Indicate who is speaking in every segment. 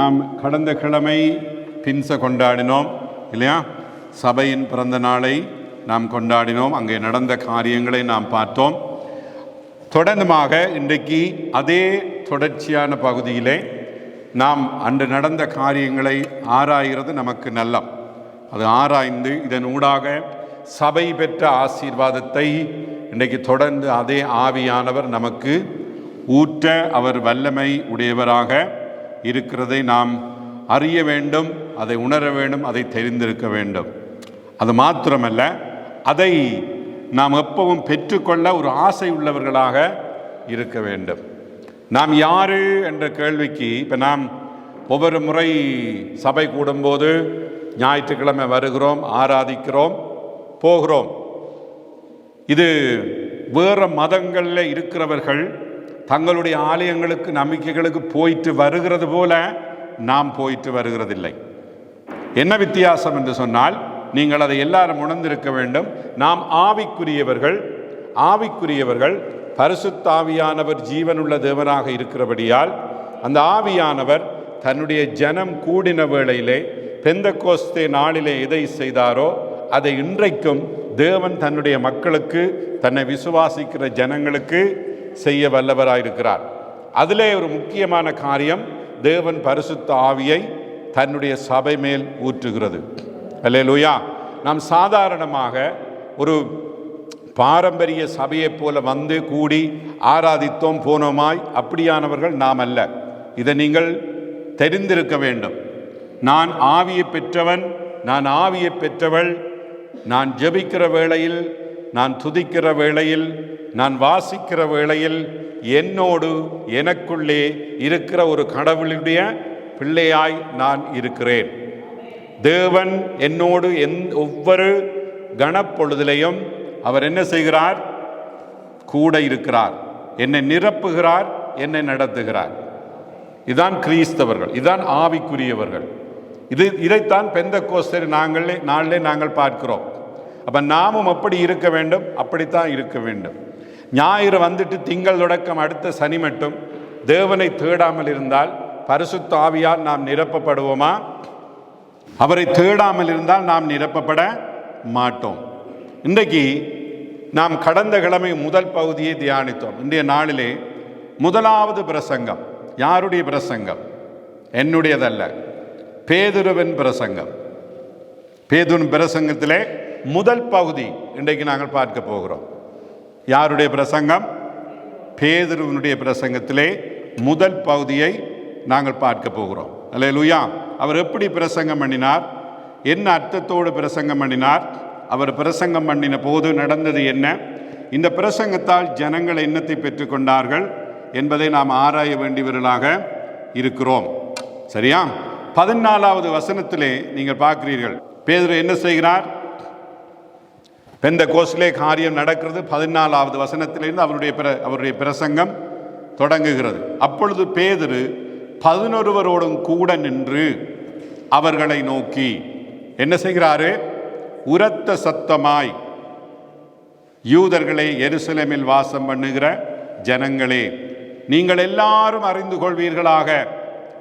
Speaker 1: நாம் கடந்த கிழமை பின்ச கொண்டாடினோம் இல்லையா? சபையின் பிறந்த நாளை நாம் கொண்டாடினோம். அங்கே நடந்த காரியங்களை நாம் பார்த்தோம். தொடர்ந்துமாக இன்றைக்கு அதே தொடர்ச்சியான பகுதியிலே நாம் அன்று நடந்த காரியங்களை ஆராய்கிறது நமக்கு நல்லம். அது ஆராய்ந்து இதன் ஊடாக சபை பெற்ற ஆசீர்வாதத்தை இன்றைக்கு தொடர்ந்து அதே ஆவியானவர் நமக்கு ஊற்ற அவர் வல்லமை உடையவராக இருக்கிறதை நாம் அறிய வேண்டும், அதை உணர வேண்டும், அதை தெரிந்திருக்க வேண்டும். அது மாத்திரமல்ல, அதை நாம் எப்பவும் பெற்றுக்கொள்ள ஒரு ஆசை உள்ளவர்களாக இருக்க வேண்டும். நாம் யாரு என்ற கேள்விக்கு இப்போ நாம் ஒவ்வொரு முறை சபை கூடும்போது ஞாயிற்றுக்கிழமை வருகிறோம், ஆராதிக்கிறோம், போகிறோம். இது வேறு மதங்களில் இருக்கிறவர்கள் தங்களுடைய ஆலயங்களுக்கு நம்பிக்கைகளுக்கு போயிட்டு வருகிறது போல நாம் போயிட்டு வருகிறதில்லை. என்ன வித்தியாசம் என்று சொன்னால், நீங்கள் அதை எல்லாரும் உணர்ந்திருக்க வேண்டும். நாம் ஆவிக்குரியவர்கள் பரிசுத்த ஆவியானவர் ஜீவனுள்ள தேவனாக இருக்கிறபடியால் அந்த ஆவியானவர் தன்னுடைய ஜனம் கூடின வேளையிலே பெந்தெக்கோஸ்தே நாளிலே எதை செய்தாரோ அதை இன்றைக்கும் தேவன் தன்னுடைய மக்களுக்கு, தன்னை விசுவாசிக்கிற ஜனங்களுக்கு செய்ய வல்லவராயிருக்கிறார். அதிலே ஒரு முக்கியமான காரியம், தேவன் பரிசுத்த ஆவியை தன்னுடைய சபை மேல் ஊற்றுகிறது. அல்லேலூயா. நாம் சாதாரணமாக ஒரு பாரம்பரிய சபையைப் போல வந்து கூடி ஆராதித்தோம் போனோமாய் அப்படியானவர்கள் நாம் அல்ல. இதை நீங்கள் தெரிந்திருக்க வேண்டும். நான் ஆவியை பெற்றவன், நான் ஆவியை பெற்றவள். நான் ஜெபிக்கிற வேளையில், நான் துதிக்கிற வேளையில், நான் வாசிக்கிற வேளையில் என்னோடு எனக்குள்ளே இருக்கிற ஒரு கடவுளுடைய பிள்ளையாய் நான் இருக்கிறேன். தேவன் என்னோடு ஒவ்வொரு கணப்பொழுதிலையும் அவர் என்ன செய்கிறார்? கூட இருக்கிறார், என்னை நிரப்புகிறார், என்னை நடத்துகிறார். இதுதான் கிறிஸ்தவர்கள், இதுதான் ஆவிக்குரியவர்கள். இதைத்தான் பெந்தெக்கோஸ்தே நாளிலே நாங்கள் பார்க்கிறோம். அப்போ நாமும் அப்படி இருக்க வேண்டும், அப்படித்தான் இருக்க வேண்டும். ஞாயிறு வந்துட்டு திங்கள் தொடக்கம் அடுத்த சனி மட்டும் தேவனை தேடாமல் இருந்தால் பரிசுத்த ஆவியால் நாம் நிரப்பப்படுவோமா? அவரை தேடாமல் இருந்தால் நாம் நிரப்பப்பட மாட்டோம். இன்றைக்கு நாம் கடந்த கிழமை முதல் பகுதியை தியானித்தோம். இன்றைய நாளிலே முதலாவது பிரசங்கம். யாருடைய பிரசங்கம்? என்னுடையதல்ல, பேதுருவின் பிரசங்கம். பேதுருவின் பிரசங்கத்திலே முதல் பகுதி இன்றைக்கு நாங்கள் பார்க்க போகிறோம். யாருடைய பிரசங்கம்? பேதுருவினுடைய பிரசங்கத்திலே முதல் பகுதியை நாங்கள் பார்க்க போகிறோம். அல்லேலூயா. அவர் எப்படி பிரசங்கம் பண்ணினார்? என்ன அர்த்தத்தோடு பிரசங்கம் பண்ணினார்? அவர் பிரசங்கம் பண்ணின போது நடந்தது என்ன? இந்த பிரசங்கத்தால் ஜனங்கள் என்னத்தை பெற்றுக்கொண்டார்கள் என்பதை நாம் ஆராய வேண்டியவர்களாக இருக்கிறோம். சரியா? 14வது வசனத்திலே நீங்கள் பார்க்கிறீர்கள், பேதுரு என்ன செய்கிறார்? பெந்தெக்கோஸ்திலே காரியம் நடக்கிறது. 14வது வசனத்திலிருந்து அவருடைய பிரசங்கம் தொடங்குகிறது. அப்பொழுது பேதுரு 11 கூட நின்று அவர்களை நோக்கி என்ன செய்கிறாரு? உரத்த சத்தமாய், யூதர்களே, எருசலேமில் வாசம் பண்ணுகிற ஜனங்களே, நீங்கள் எல்லாரும் அறிந்து கொள்வீர்களாக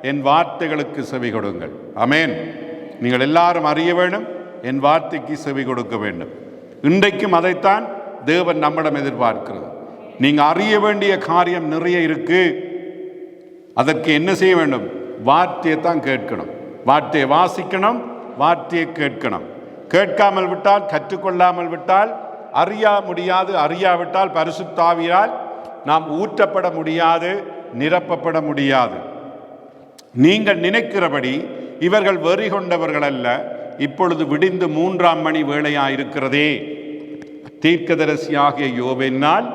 Speaker 1: என் வார்த்தைகளுக்கு செவி கொடுங்கள். ஆமென். நீங்கள் எல்லாரும் அறிய வேண்டும், என் வார்த்தைக்கு செவி கொடுக்க வேண்டும். இன்றைக்கும் அதைத்தான் தேவன் நம்மிடம் எதிர்பார்க்கிறது. நீங்கள் அறிய வேண்டிய காரியம் நிறைய இருக்கு. அதற்கு என்ன செய்ய வேண்டும்? வார்த்தையை தான் கேட்கணும், வார்த்தையை வாசிக்கணும், வார்த்தையை கேட்கணும். கேட்காமல் விட்டால், கற்றுக்கொள்ளாமல் விட்டால் அறியாவிட்டால் பரிசுத்த ஆவியால் நாம் ஊற்றப்பட முடியாது, நிரப்பப்பட முடியாது. நீங்கள் நினைக்கிறபடி இவர்கள் வெறி கொண்டவர்கள் அல்ல. இப்பொழுது விடிந்து 3ஆம் மணி வேளையாயிருக்கிறதே. தீர்க்கதரிசியாகிய யோவேலினால்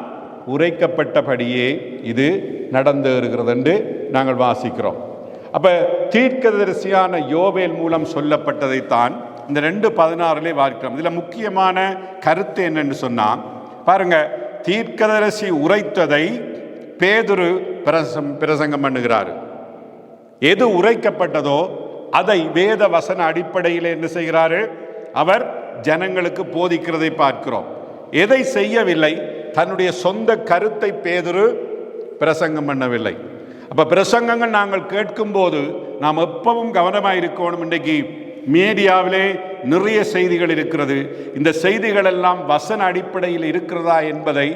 Speaker 1: உரைக்கப்பட்டபடியே இது நடந்தேறுகிறது என்று நாங்கள் வாசிக்கிறோம். அப்ப தீர்க்கதரிசியான யோவேல் மூலம் சொல்லப்பட்டதைத்தான் இந்த 2:16 வாசிக்கிறோம். இதுல முக்கியமான கருத்து என்னன்னு சொன்னா, பாருங்க, தீர்க்கதரிசி உரைத்ததை பேதுரு பிரசங்கம் பண்ணுகிறார். எது உரைக்கப்பட்டதோ அதை வேத வசன அடிப்படையில் என்ன செய்கிறாரு? அவர் ஜனங்களுக்கு போதிக்கிறதை பார்க்கிறோம். எதை செய்யவில்லை? தன்னுடைய சொந்த கருத்தை பேதுரு பிரசங்கம் பண்ணவில்லை. அப்போ பிரசங்கங்கள் நாங்கள் கேட்கும்போது நாம் எப்பவும் கவனமாக இருக்கணும். இன்றைக்கு மீடியாவிலே நிறைய செய்திகள் இருக்கிறது. இந்த செய்திகள் எல்லாம் வசன அடிப்படையில் இருக்கிறதா என்பதை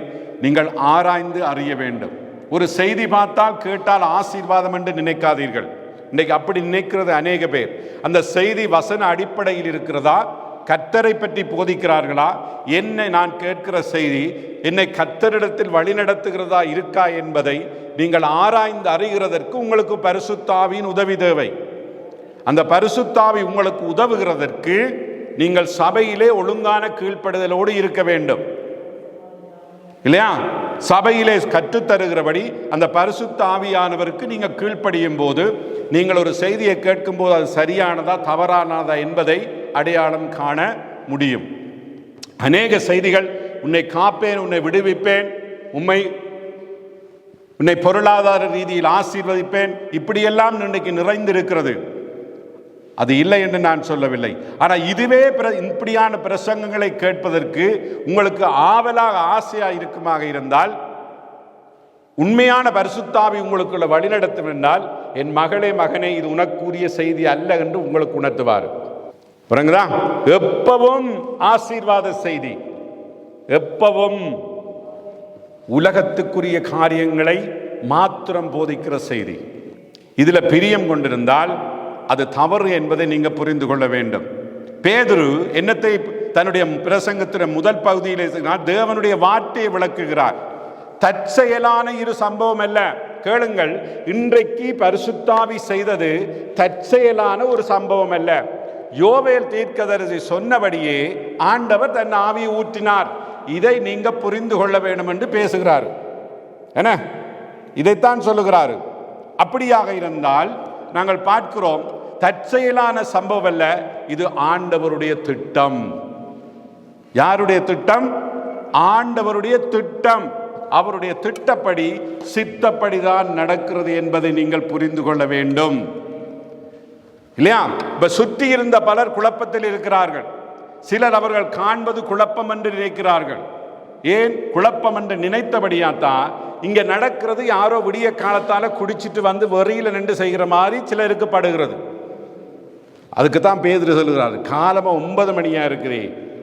Speaker 1: நீங்கள் ஆராய்ந்து அறிய வேண்டும். ஒரு செய்தி பார்த்தால் கேட்டால் ஆசீர்வாதம் என்று நினைக்காதீர்கள். இன்றைக்கு அப்படி நினைக்கிறது அநேக பேர். அந்த செய்தி வசன அடிப்படையில் இருக்கிறதா, கர்த்தரை பற்றி போதிக்கிறார்களா, என்னை நான் கேட்கிற செய்தி என்னை கர்த்தரிடத்தில் வழிநடத்துகிறதா இருக்கா என்பதை நீங்கள் ஆராய்ந்து அறிகிறதற்கு உங்களுக்கு பரிசுத்த ஆவியின் உதவி தேவை. அந்த பரிசுத்த ஆவி உங்களுக்கு உதவுகிறதற்கு நீங்கள் சபையிலே ஒழுங்கான கீழ்ப்படுதலோடு இருக்க வேண்டும், இல்லையா? சபையிலே கற்றுத்தருகிறபடி அந்த பரிசுத்த ஆவியானவருக்கு நீங்கள் கீழ்ப்படியும் போது, நீங்கள் ஒரு செய்தியை கேட்கும் போது அது சரியானதா தவறானதா என்பதை அடையாளம் காண முடியும். அநேக செய்திகள் உன்னை காப்பேன், உன்னை விடுவிப்பேன், உன்னை பொருளாதார ரீதியில் ஆசீர்வதிப்பேன், இப்படியெல்லாம் இன்றைக்கு நிறைந்திருக்கிறது. அது இல்லை என்று நான் சொல்லவில்லை. ஆனால் இதுவே இப்படியான பிரசங்கங்களை கேட்பதற்கு உங்களுக்கு ஆவலாக ஆசையாக இருக்குமாக இருந்தால், உண்மையான பரிசுத்தாவி உங்களுக்குள்ள வழிநடத்தும் என்றால், என் மகளே மகனே இது உனக்குரிய செய்தி அல்ல என்று உங்களுக்கு உணர்த்துவார். புரியுங்களா? எப்பவும் ஆசீர்வாத செய்தி, எப்பவும் உலகத்துக்குரிய காரியங்களை மாத்திரம் போதிக்கிற செய்தி. இதுல பிரியம் கொண்டிருந்தால் அது தவறு என்பதை நீங்க புரிந்து கொள்ள வேண்டும். பேதுரு என்னத்தை தன்னுடைய பிரசங்கத்தின் முதல் பகுதியிலே தேவனுடைய வார்த்தையை விளக்குகிறார். தற்செயலான இரு சம்பவம் அல்ல. கேளுங்கள், இன்றைக்கு பரிசுத்தாவி செய்தது தற்செயலான ஒரு சம்பவம் அல்ல. யோவேல் தீர்க்கதரிசி சொன்னபடியே ஆண்டவர் தன் ஆவியை ஊற்றினார். இதை நீங்க புரிந்து கொள்ள வேண்டும் என்று பேசுகிறார். என்ன, இதைத்தான் சொல்லுகிறார். அப்படியாக இருந்தால் நாங்கள் பார்க்கிறோம், தற்செயலான சம்பவம் அல்ல, இது ஆண்டவருடைய திட்டம். யாருடைய திட்டம்? ஆண்டவருடைய திட்டம். அவருடைய திட்டப்படி சித்தப்படிதான் நடக்கிறது என்பதை நீங்கள் புரிந்து கொள்ள வேண்டும், இல்லையா? இப்ப சுற்றி இருந்த பலர் குழப்பத்தில் இருக்கிறார்கள். சிலர் அவர்கள் காண்பது குழப்பம் என்று நினைக்கிறார்கள். ஏன் குழப்பம் என்று நினைத்தபடியாத்தான் இங்க நடக்கிறது யாரோ விடிய காலத்தால குடிச்சிட்டு வந்து வெறியில நின்று செய்கிற மாதிரி சிலருக்கு படுகிறது. அதுக்கு தான் பேதுரு சொல்லுகிறார், காலமா 9 மணியா இருக்கிறே,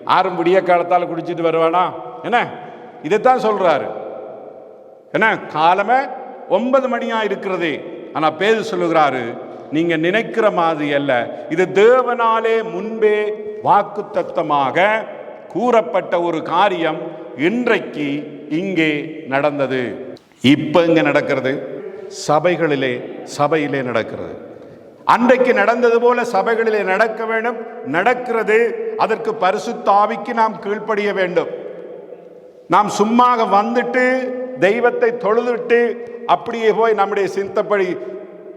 Speaker 1: யாரும் விடிய காலத்தால குடிச்சிட்டு வருவானா? என்ன, இதைத்தான் சொல்றாரு. என்ன, காலமே 9 மணியா இருக்கிறது. ஆனா பேதுரு சொல்லுகிறாரு, நீங்க நினைக்கிற மாதிரி அல்ல, இது தேவனாலே முன்பே வாக்குத்தத்தமாக கூறப்பட்ட ஒரு காரியம் இன்றைக்கு இங்கே நடந்தது. இப்ப இங்க நடக்கிறது, சபையிலே நடக்கிறது. அன்றைக்கு நடந்தது போல சபைகளிலே நடக்க வேண்டும், நடக்கிறது. அதற்கு பரிசுத்த ஆவிக்கு நாம் கீழ்ப்படிய வேண்டும். நாம் சும்மா வந்துட்டு தெய்வத்தை தொழுதுட்டு அப்படியே போய் நம்முடைய சிந்தப்படி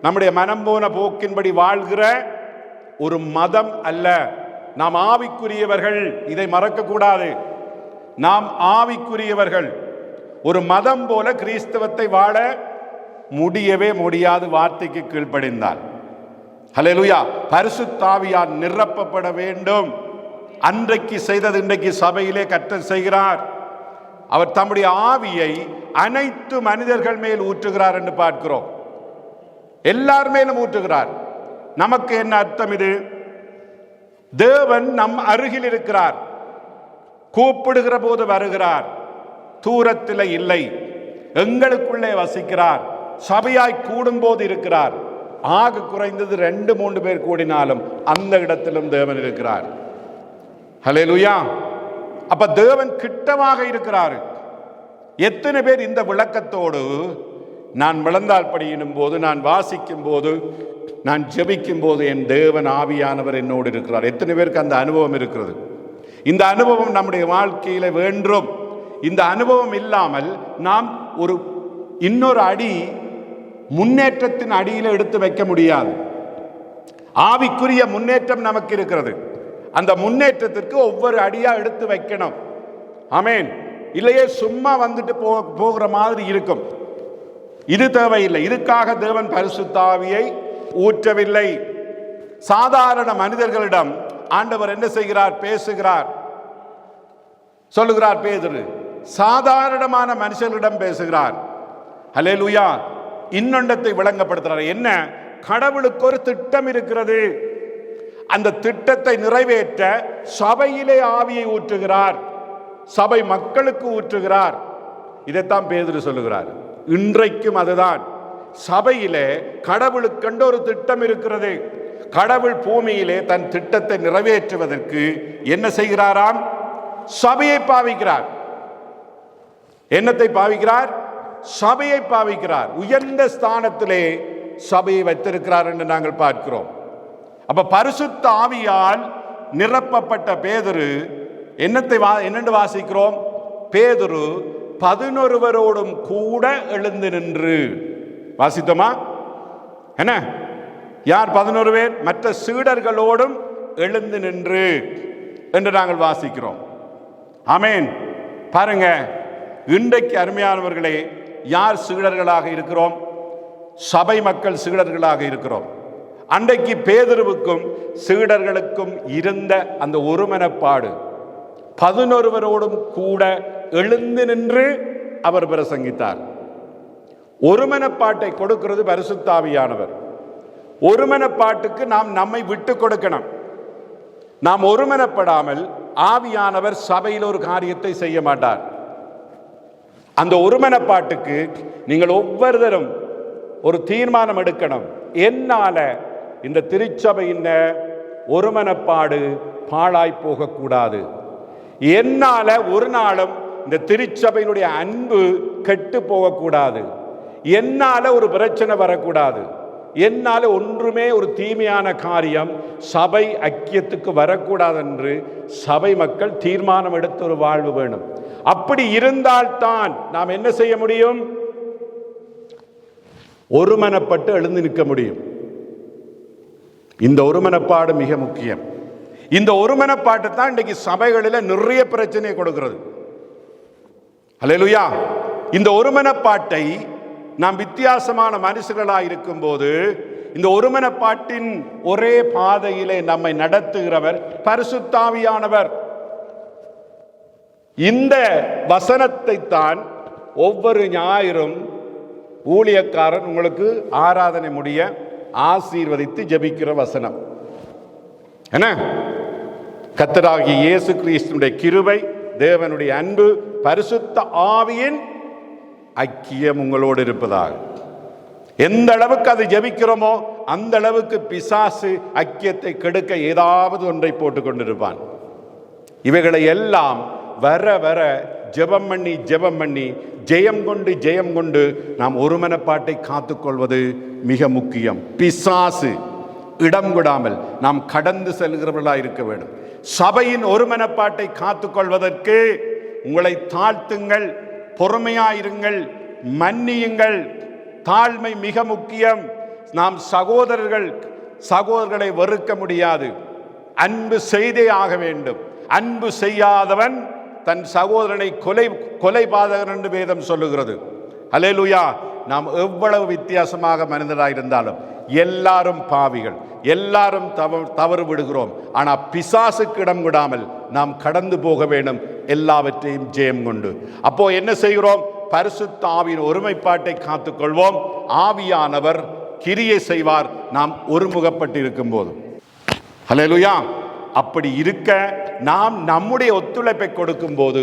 Speaker 1: நம்முடைய மனம் போன போக்கின்படி வாழ்கிற ஒரு மதம் அல்ல. நாம் ஆவிக்குரியவர்கள், இதை மறக்க கூடாது. நாம் ஆவிக்குரியவர்கள். ஒரு மதம் போல கிறிஸ்தவத்தை வாழ முடியவே முடியாது வார்த்தைக்கு கீழ்ப்படிந்தால். ஹல்லேலூயா. பரிசுத்த ஆவியால் நிரப்பப்பட வேண்டும். அன்றைக்கு செய்தது இன்றைக்கு சபையிலே கர்த்தர் செய்கிறார். அவர் தம்முடைய ஆவியை அனைத்து மனிதர்கள் மேல் ஊற்றுகிறார் என்று பார்க்கிறோம். எல்லார் மேலும் ஊற்றுகிறார். நமக்கு என்ன அர்த்தம்? இது தேவன் நம் அருகில் இருக்கிறார், கூப்பிடுகிற போது வருகிறார், தூரத்தில் இல்லை, எங்களுக்குள்ளே வசிக்கிறார், சபையாய் கூடும் போது இருக்கிறார். ஆக குறைந்தது 2-3 பேர் கூடினாலும் அந்த இடத்திலும் தேவன் இருக்கிறார். ஹல்லேலூயா. அப்ப தேவன் கிட்டமாக இருக்கிறார். எத்தனை பேர் இந்த விளக்கத்தோடு நான் விளந்தால் படியினும் போது, நான் வாசிக்கும் போது, நான் ஜெபிக்கும் போது என் தேவன் ஆவியானவர் என்னோடு இருக்கிறார்? எத்தனை பேருக்கு அந்த அனுபவம் இருக்கிறது? இந்த அனுபவம் நம்முடைய வாழ்க்கையில வேண்டும். இந்த அனுபவம் இல்லாமல் நாம் இன்னொரு அடி முன்னேற்றத்தின் அடியில எடுத்து வைக்க முடியாது. ஆவிக்குரிய முன்னேற்றம் நமக்கு இருக்கிறது. அந்த முன்னேற்றத்திற்கு ஒவ்வொரு அடியா எடுத்து வைக்கணும். ஆமென். இல்லையே சும்மா வந்துட்டு போகிற மாதிரி இருக்கும். இது தேவையில்லை. இதுக்காக தேவன் பரிசுத்த ஆவியை ஊற்றவில்லை. சாதாரண மனிதர்களிடம் ஆண்டவர் என்ன செய்கிறார்? பேசுகிறார். சொல்லுகிறார் பேதுரு, சாதாரணமான மனுஷர்களிடம் பேசுகிறார். ஹல்லேலூயா. இன்னொன்றத்தை விளங்கப்படுத்துறார். என்ன? கடவுளுக்கு ஒரு திட்டம் இருக்கிறது. அந்த திட்டத்தை நிறைவேற்ற சபையிலே ஆவியை ஊற்றுகிறார், சபை மக்களுக்கு ஊற்றுகிறார். இதைத்தான் பேதுரு சொல்லுகிறார். இன்றைக்கும் அதுதான். சபையிலே கடவுளுக்கென்று ஒரு திட்டம் இருக்கிறது. கடவுள் பூமியிலே தன் திட்டத்தை நிறைவேற்றுவதற்கு என்ன செய்கிறாராம்? சபையை பாவிக்கிறார். என்னத்தை பாவிக்கிறார்? சபையை பாவிக்கிறார். உயர்ந்த ஸ்தானத்திலே சபையை வைத்திருக்கிறார் என்று நாங்கள் பார்க்கிறோம். அப்ப பரிசுத்த ஆவியால் நிரப்பப்பட்ட பேதுரு என்னென்று வாசிக்கிறோம்? பேதுரு 11 கூட எழுந்து நின்று. வாசித்தோமா? என்ன? யார் 11 பேர்? மற்ற சீடர்களோடும் எழுந்து நின்று என்று நாங்கள் வாசிக்கிறோம். ஆமேன். பாருங்க, இன்றைக்கு அருமையானவர்களே, யார் சீடர்களாக இருக்கிறோம்? சபை மக்கள் சீடர்களாக இருக்கிறோம். அன்றைக்கு பேதுருவுக்கும் சீடர்களுக்கும் இருந்த அந்த ஒருமனப்பாடு, 11 கூட எழுந்து நின்று அவர் பிரசங்கித்தார். ஒருமனப்பாட்டை கொடுக்கிறது பரிசுத்த ஆவியானவர். ஒருமனப்பாட்டுக்கு நாம் நம்மை விட்டு கொடுக்கணும். நாம் ஒருமனப்படாமல் ஆவியானவர் சபையில் ஒரு காரியத்தை செய்ய மாட்டார். அந்த ஒருமனப்பாட்டுக்கு நீங்கள் ஒவ்வொருத்தரும் ஒரு தீர்மானம் எடுக்கணும். என்னால இந்த திருச்சபையின் ஒருமனப்பாடு பாழாய் போகக்கூடாது. என்னால ஒரு நாளும் இந்த திருச்சபையினுடைய அன்பு கெட்டு போகக்கூடாது. என்னால ஒரு பிரச்சனை வரக்கூடாது. என்னால ஒன்றுமே ஒரு தீமையான காரியம் சபை ஐக்கியத்துக்கு வரக்கூடாது என்று சபை மக்கள் தீர்மானம் எடுத்து ஒரு வாழ்வு வேணும். அப்படி இருந்தால்தான் நாம் என்ன செய்ய முடியும்? ஒருமனப்பட்டு எழுந்து நிற்க முடியும். இந்த ஒருமனப்பாடு மிக முக்கியம். இந்த ஒருமனப்பாட்டு தான் இன்றைக்கு சபைகளில் நிறைய பிரச்சனையை கொடுக்கிறது. அல்லேலூயா. இந்த ஒருமனப்பாட்டை நாம் வித்தியாசமான மனுஷர்களாக இருக்கும் போது இந்த ஒருமனப்பாட்டின் ஒரே பாதையிலே நம்மை நடத்துகிறவர் பரிசுத்த ஆவியானவர். இந்த வசனத்தை தான் ஒவ்வொரு ஞாயிறும் ஊழியக்காரன் உங்களுக்கு ஆராதனை முடிய ஆசீர்வதித்து ஜெபிக்கிற வசனம் என்ன? கர்த்தராகிய இயேசு கிறிஸ்துவினுடைய கிருபை, தேவனுடைய அன்பு, பரிசுத்த ஆவியின் ஐக்கியம் உங்களோடு இருப்பதாக. எந்த அளவுக்கு அது ஜெபிக்கிறோமோ அந்த அளவுக்கு பிசாசு ஐக்கியத்தை கெடுக்க ஏதாவது ஒன்றை போட்டுக் கொண்டிருப்பான். இவைகளை எல்லாம் வர வர ஜெபம் பண்ணி ஜெயம் கொண்டு நாம் ஒருமனப்பாட்டை காத்துக்கொள்வது மிக முக்கியம். பிசாசு இடம் கொடாமல் நாம் கடந்து செல்கிறவர்களாக இருக்க வேண்டும். சபையின் ஒருமனப்பாட்டை காத்துக்கொள்வதற்கு உங்களை தாழ்த்துங்கள், பொறுமையாயிருங்கள், மன்னியுங்கள். தாழ்மை மிக முக்கியம். நாம் சகோதரர்களை வெறுக்க முடியாது. அன்பு செய்தே ஆக வேண்டும். அன்பு செய்யாதவன் தன் சகோதரனை கொலைபாதகன் என்று வேதம் சொல்லுகிறது. அல்லேலூயா. நாம் எவ்வளவு வித்தியாசமாக மனிதராக இருந்தாலும் எல்லாரும் பாவிகள், எல்லாரும் தவறு விடுகிறோம். ஆனால் பிசாசுக்கு இடம் விடாமல் நாம் கடந்து போக வேண்டும், எல்லாவற்றையும் ஜெயம் கொண்டு. அப்போ என்ன செய்கிறோம்? பரிசுத்த ஆவியின் ஒருமைப்பாட்டை காத்துக்கொள்வோம். ஆவியானவர் கிரியை செய்வார் நாம் ஒருமுகப்பட்டு இருக்கும் போது. அல்லேலூயா. அப்படி இருக்க நாம் நம்முடைய ஒத்துழைப்பை கொடுக்கும் போது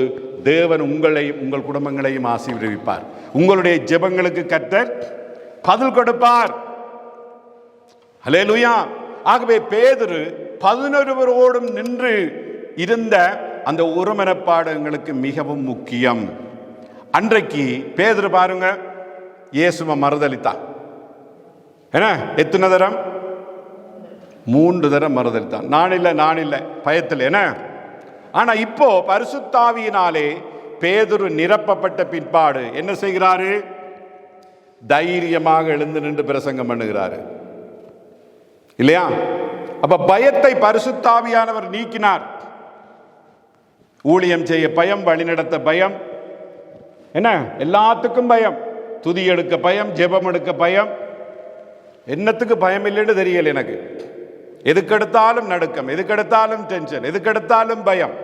Speaker 1: தேவன் உங்களையும் உங்கள் குடும்பங்களையும் ஆசீர்வதிப்பார். உங்களுடைய ஜெபங்களுக்கு கர்த்தர் பதில் கொடுப்பார். அல்லேலூயா. ஆகவே பேதுரு 11 நின்று இருந்த அந்த ஒருமனப்பாடு எங்களுக்கு மிகவும் முக்கியம். அன்றைக்கு பேதுரு பாருங்க, இயேசுவை மறுதலித்தான். என்ன? எத்தனை தரம்? 3 தரம் மறுதலித்தான். நான் இல்லை பயத்தில். என்ன? ஆனா இப்போ பரிசுத்த ஆவியினாலே பேதுரு நிரப்பப்பட்ட பிற்பாடு என்ன செய்கிறாரு? தைரியமாக எழுந்து நின்று பிரசங்கம் பண்ணுகிறாரு. இல்லையா? அப்ப பயத்தை பரிசுத்த ஆவியானவர் நீக்கினார். ஊழியம் செய்ய பயம், வழிநடத்த பயம், என்ன? எல்லாத்துக்கும் பயம். துதி எடுக்க பயம், ஜெபம் எடுக்க பயம். என்னத்துக்கு பயம் இல்லைன்னு தெரியல எனக்கு. எதுக்கெடுத்தாலும் நடுக்கம், எதுக்கெடுத்தாலும் டென்ஷன், எதுக்கெடுத்தாலும் பயம்.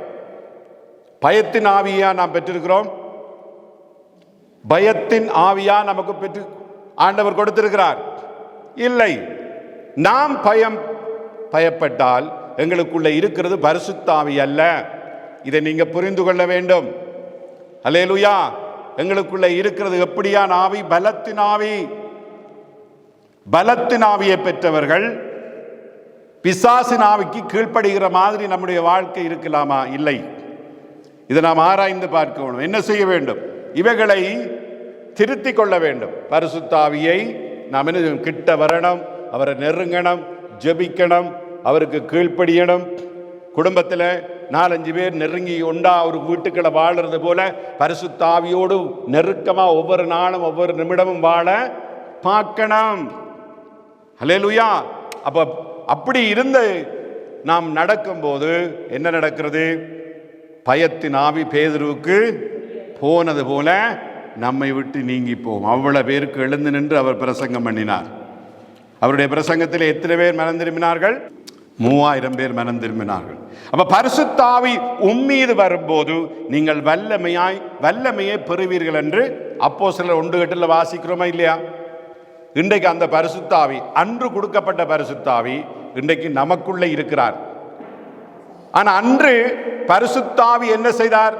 Speaker 1: பயத்தின் ஆவியா நாம் பெற்றிருக்கிறோம். பயத்தின் ஆவியா நமக்கு பெற்று ஆண்டவர் கொடுத்திருக்கிறார்? இல்லை. நாம் பயப்பட்டால் எங்களுக்குள்ள இருக்கிறது பரிசுத்தாவி அல்ல. இதை நீங்க புரிந்து கொள்ள வேண்டும். அல்லேலூயா. எங்களுக்குள்ள இருக்கிறது எப்படியான ஆவி? பலத்தின் ஆவி. பலத்தின் ஆவியை பெற்றவர்கள் பிசாசின் ஆவிக்கு கீழ்ப்படுகிற மாதிரி நம்முடைய வாழ்க்கை இருக்கலாமா? இல்லை. இதை நாம் ஆராய்ந்து பார்க்க வேண்டும். என்ன செய்ய வேண்டும்? இவைகளை திருத்திக் கொள்ள வேண்டும். பரிசுத்தாவியை நாம் என்ன கிட்ட வரணும், அவரை நெருங்கணும், ஜெபிக்கணும், அவருக்கு கீழ்ப்படியணும். குடும்பத்தில் 4-5 பேர் நெருங்கி ஒண்டா ஒரு வீட்டுக்களை வாழறது போல பரிசுத்தாவியோடு நெருக்கமாக ஒவ்வொரு நாளும் ஒவ்வொரு நிமிடமும் வாழ பார்க்கணும். அல்லேலூயா. அப்படி இருந்து நாம் நடக்கும்போது என்ன நடக்கிறது? பயத்தின் ஆவி பேதுருவுக்கு போனது போல நம்மை விட்டு நீங்கி போகும். அவ்வளவு பேருக்கு எழுந்து நின்று அவர் பிரசங்கம் பண்ணினார். அவருடைய பிரசங்கத்தில் எத்தனை பேர் மனம் திரும்பினார்கள்? 3000 பேர் மனம் திரும்பினார்கள். அப்ப பரிசுத்தாவி உம்மீது வரும்போது நீங்கள் வல்லமையை பெறுவீர்கள் என்று அப்போஸ்தலர் 1:8 வாசிக்கிறோமா இல்லையா? இன்றைக்கு அந்த பரிசுத்தாவி, அன்று கொடுக்கப்பட்ட பரிசுத்தாவி இன்றைக்கு நமக்குள்ளே இருக்கிறார். ஆனா அன்று பரிசுத்தாவி என்ன செய்தார்?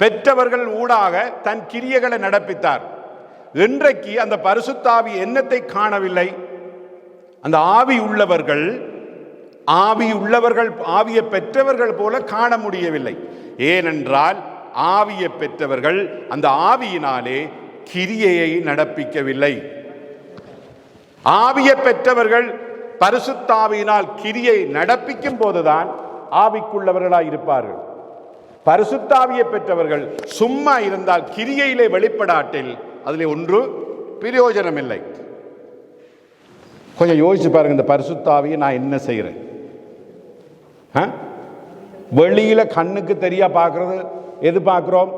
Speaker 1: பெற்றவர்கள் ஊடாக தன் கிரியைகளை நடப்பித்தார். இன்றைக்கு அந்த பரிசுத்தாவி என்னத்தை காணவில்லை? அந்த ஆவியை பெற்றவர்கள் போல காண முடியவில்லை. ஏனென்றால் ஆவியை பெற்றவர்கள் அந்த ஆவியினாலே கிரியையை நடப்பிக்கவில்லை. ஆவியை பெற்றவர்கள் பரிசுத்தாவியினால் கிரியை நடப்பிக்கும் போதுதான் ஆவிக்குள்ளவர்களாய் இருப்பார்கள். பரிசுத்தாவியை பெற்றவர்கள் சும்மா இருந்தால் கிரியையிலே வெளிப்படாட்டில் அதிலே ஒன்று பிரயோஜனம் இல்லை. கொஞ்சம் யோசிச்சு பாருங்க. இந்த பரிசுத்தாவியை நான் என்ன செய்கிறேன்? வெளியில கண்ணுக்கு தெரியா பார்க்கறது எது பார்க்கிறோம்?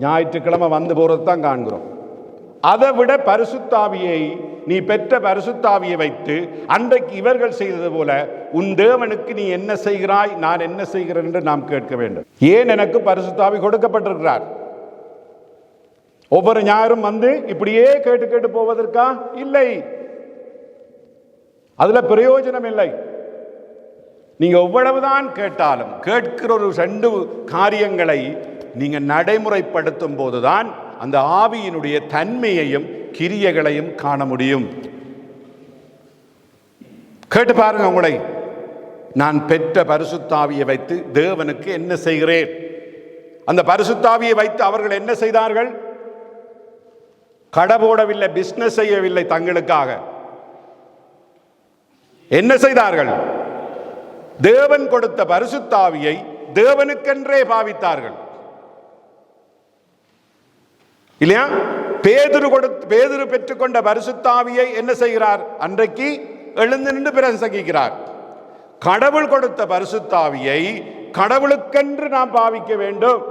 Speaker 1: ஞாயிற்றுக்கிழமை வந்து போறது தான் காண்கிறோம். அதை விட பரிசுத்தாவியை, நீ பெற்ற பரிசுத்தாவியை வைத்து அன்றைக்கு இவர்கள் செய்தது போல உன் தேவனுக்கு நீ என்ன செய்கிறாய், நான் என்ன செய்கிறேன் என்று நாம் கேட்க வேண்டும். ஏன் எனக்கு பரிசுத்தாவி கொடுக்கப்பட்டிருக்கிறார்? ஒவ்வொரு ஞாயிறும் வந்து இப்படியே கேட்டு போவதற்கா? இல்லை. அதுல பிரயோஜனம் இல்லை. நீங்க எவ்வளவுதான் கேட்டாலும் கேட்கிற ஒரு 2 காரியங்களை நீங்க நடைமுறைப்படுத்தும் போதுதான் அந்த ஆவியினுடைய தன்மையையும் கிரியைகளையும் காண முடியும். கேட்டு பாருங்க உங்களை. நான் பெற்ற பரிசுத்தாவியை வைத்து தேவனுக்கு என்ன செய்கிறேன்? அந்த பரிசுத்தாவியை வைத்து அவர்கள் என்ன செய்தார்கள்? கடை போடவில்லை, பிசினஸ் செய்யவில்லை. தங்களுக்காக என்ன செய்தார்கள்? தேவன் கொடுத்த பரிசுத்தாவியை தேவனுக்கென்றே பாவித்தார்கள். இல்லையா? பேதுரு பெற்றுக்கொண்ட பரிசுத்தாவியை என்ன செய்கிறார்? அன்றைக்கு எழுந்து நின்று பிரசங்கிக்கிறார். கடவுள் கொடுத்த பரிசுத்தாவியை கடவுளுக்கென்று நாம் பாவிக்க வேண்டும்,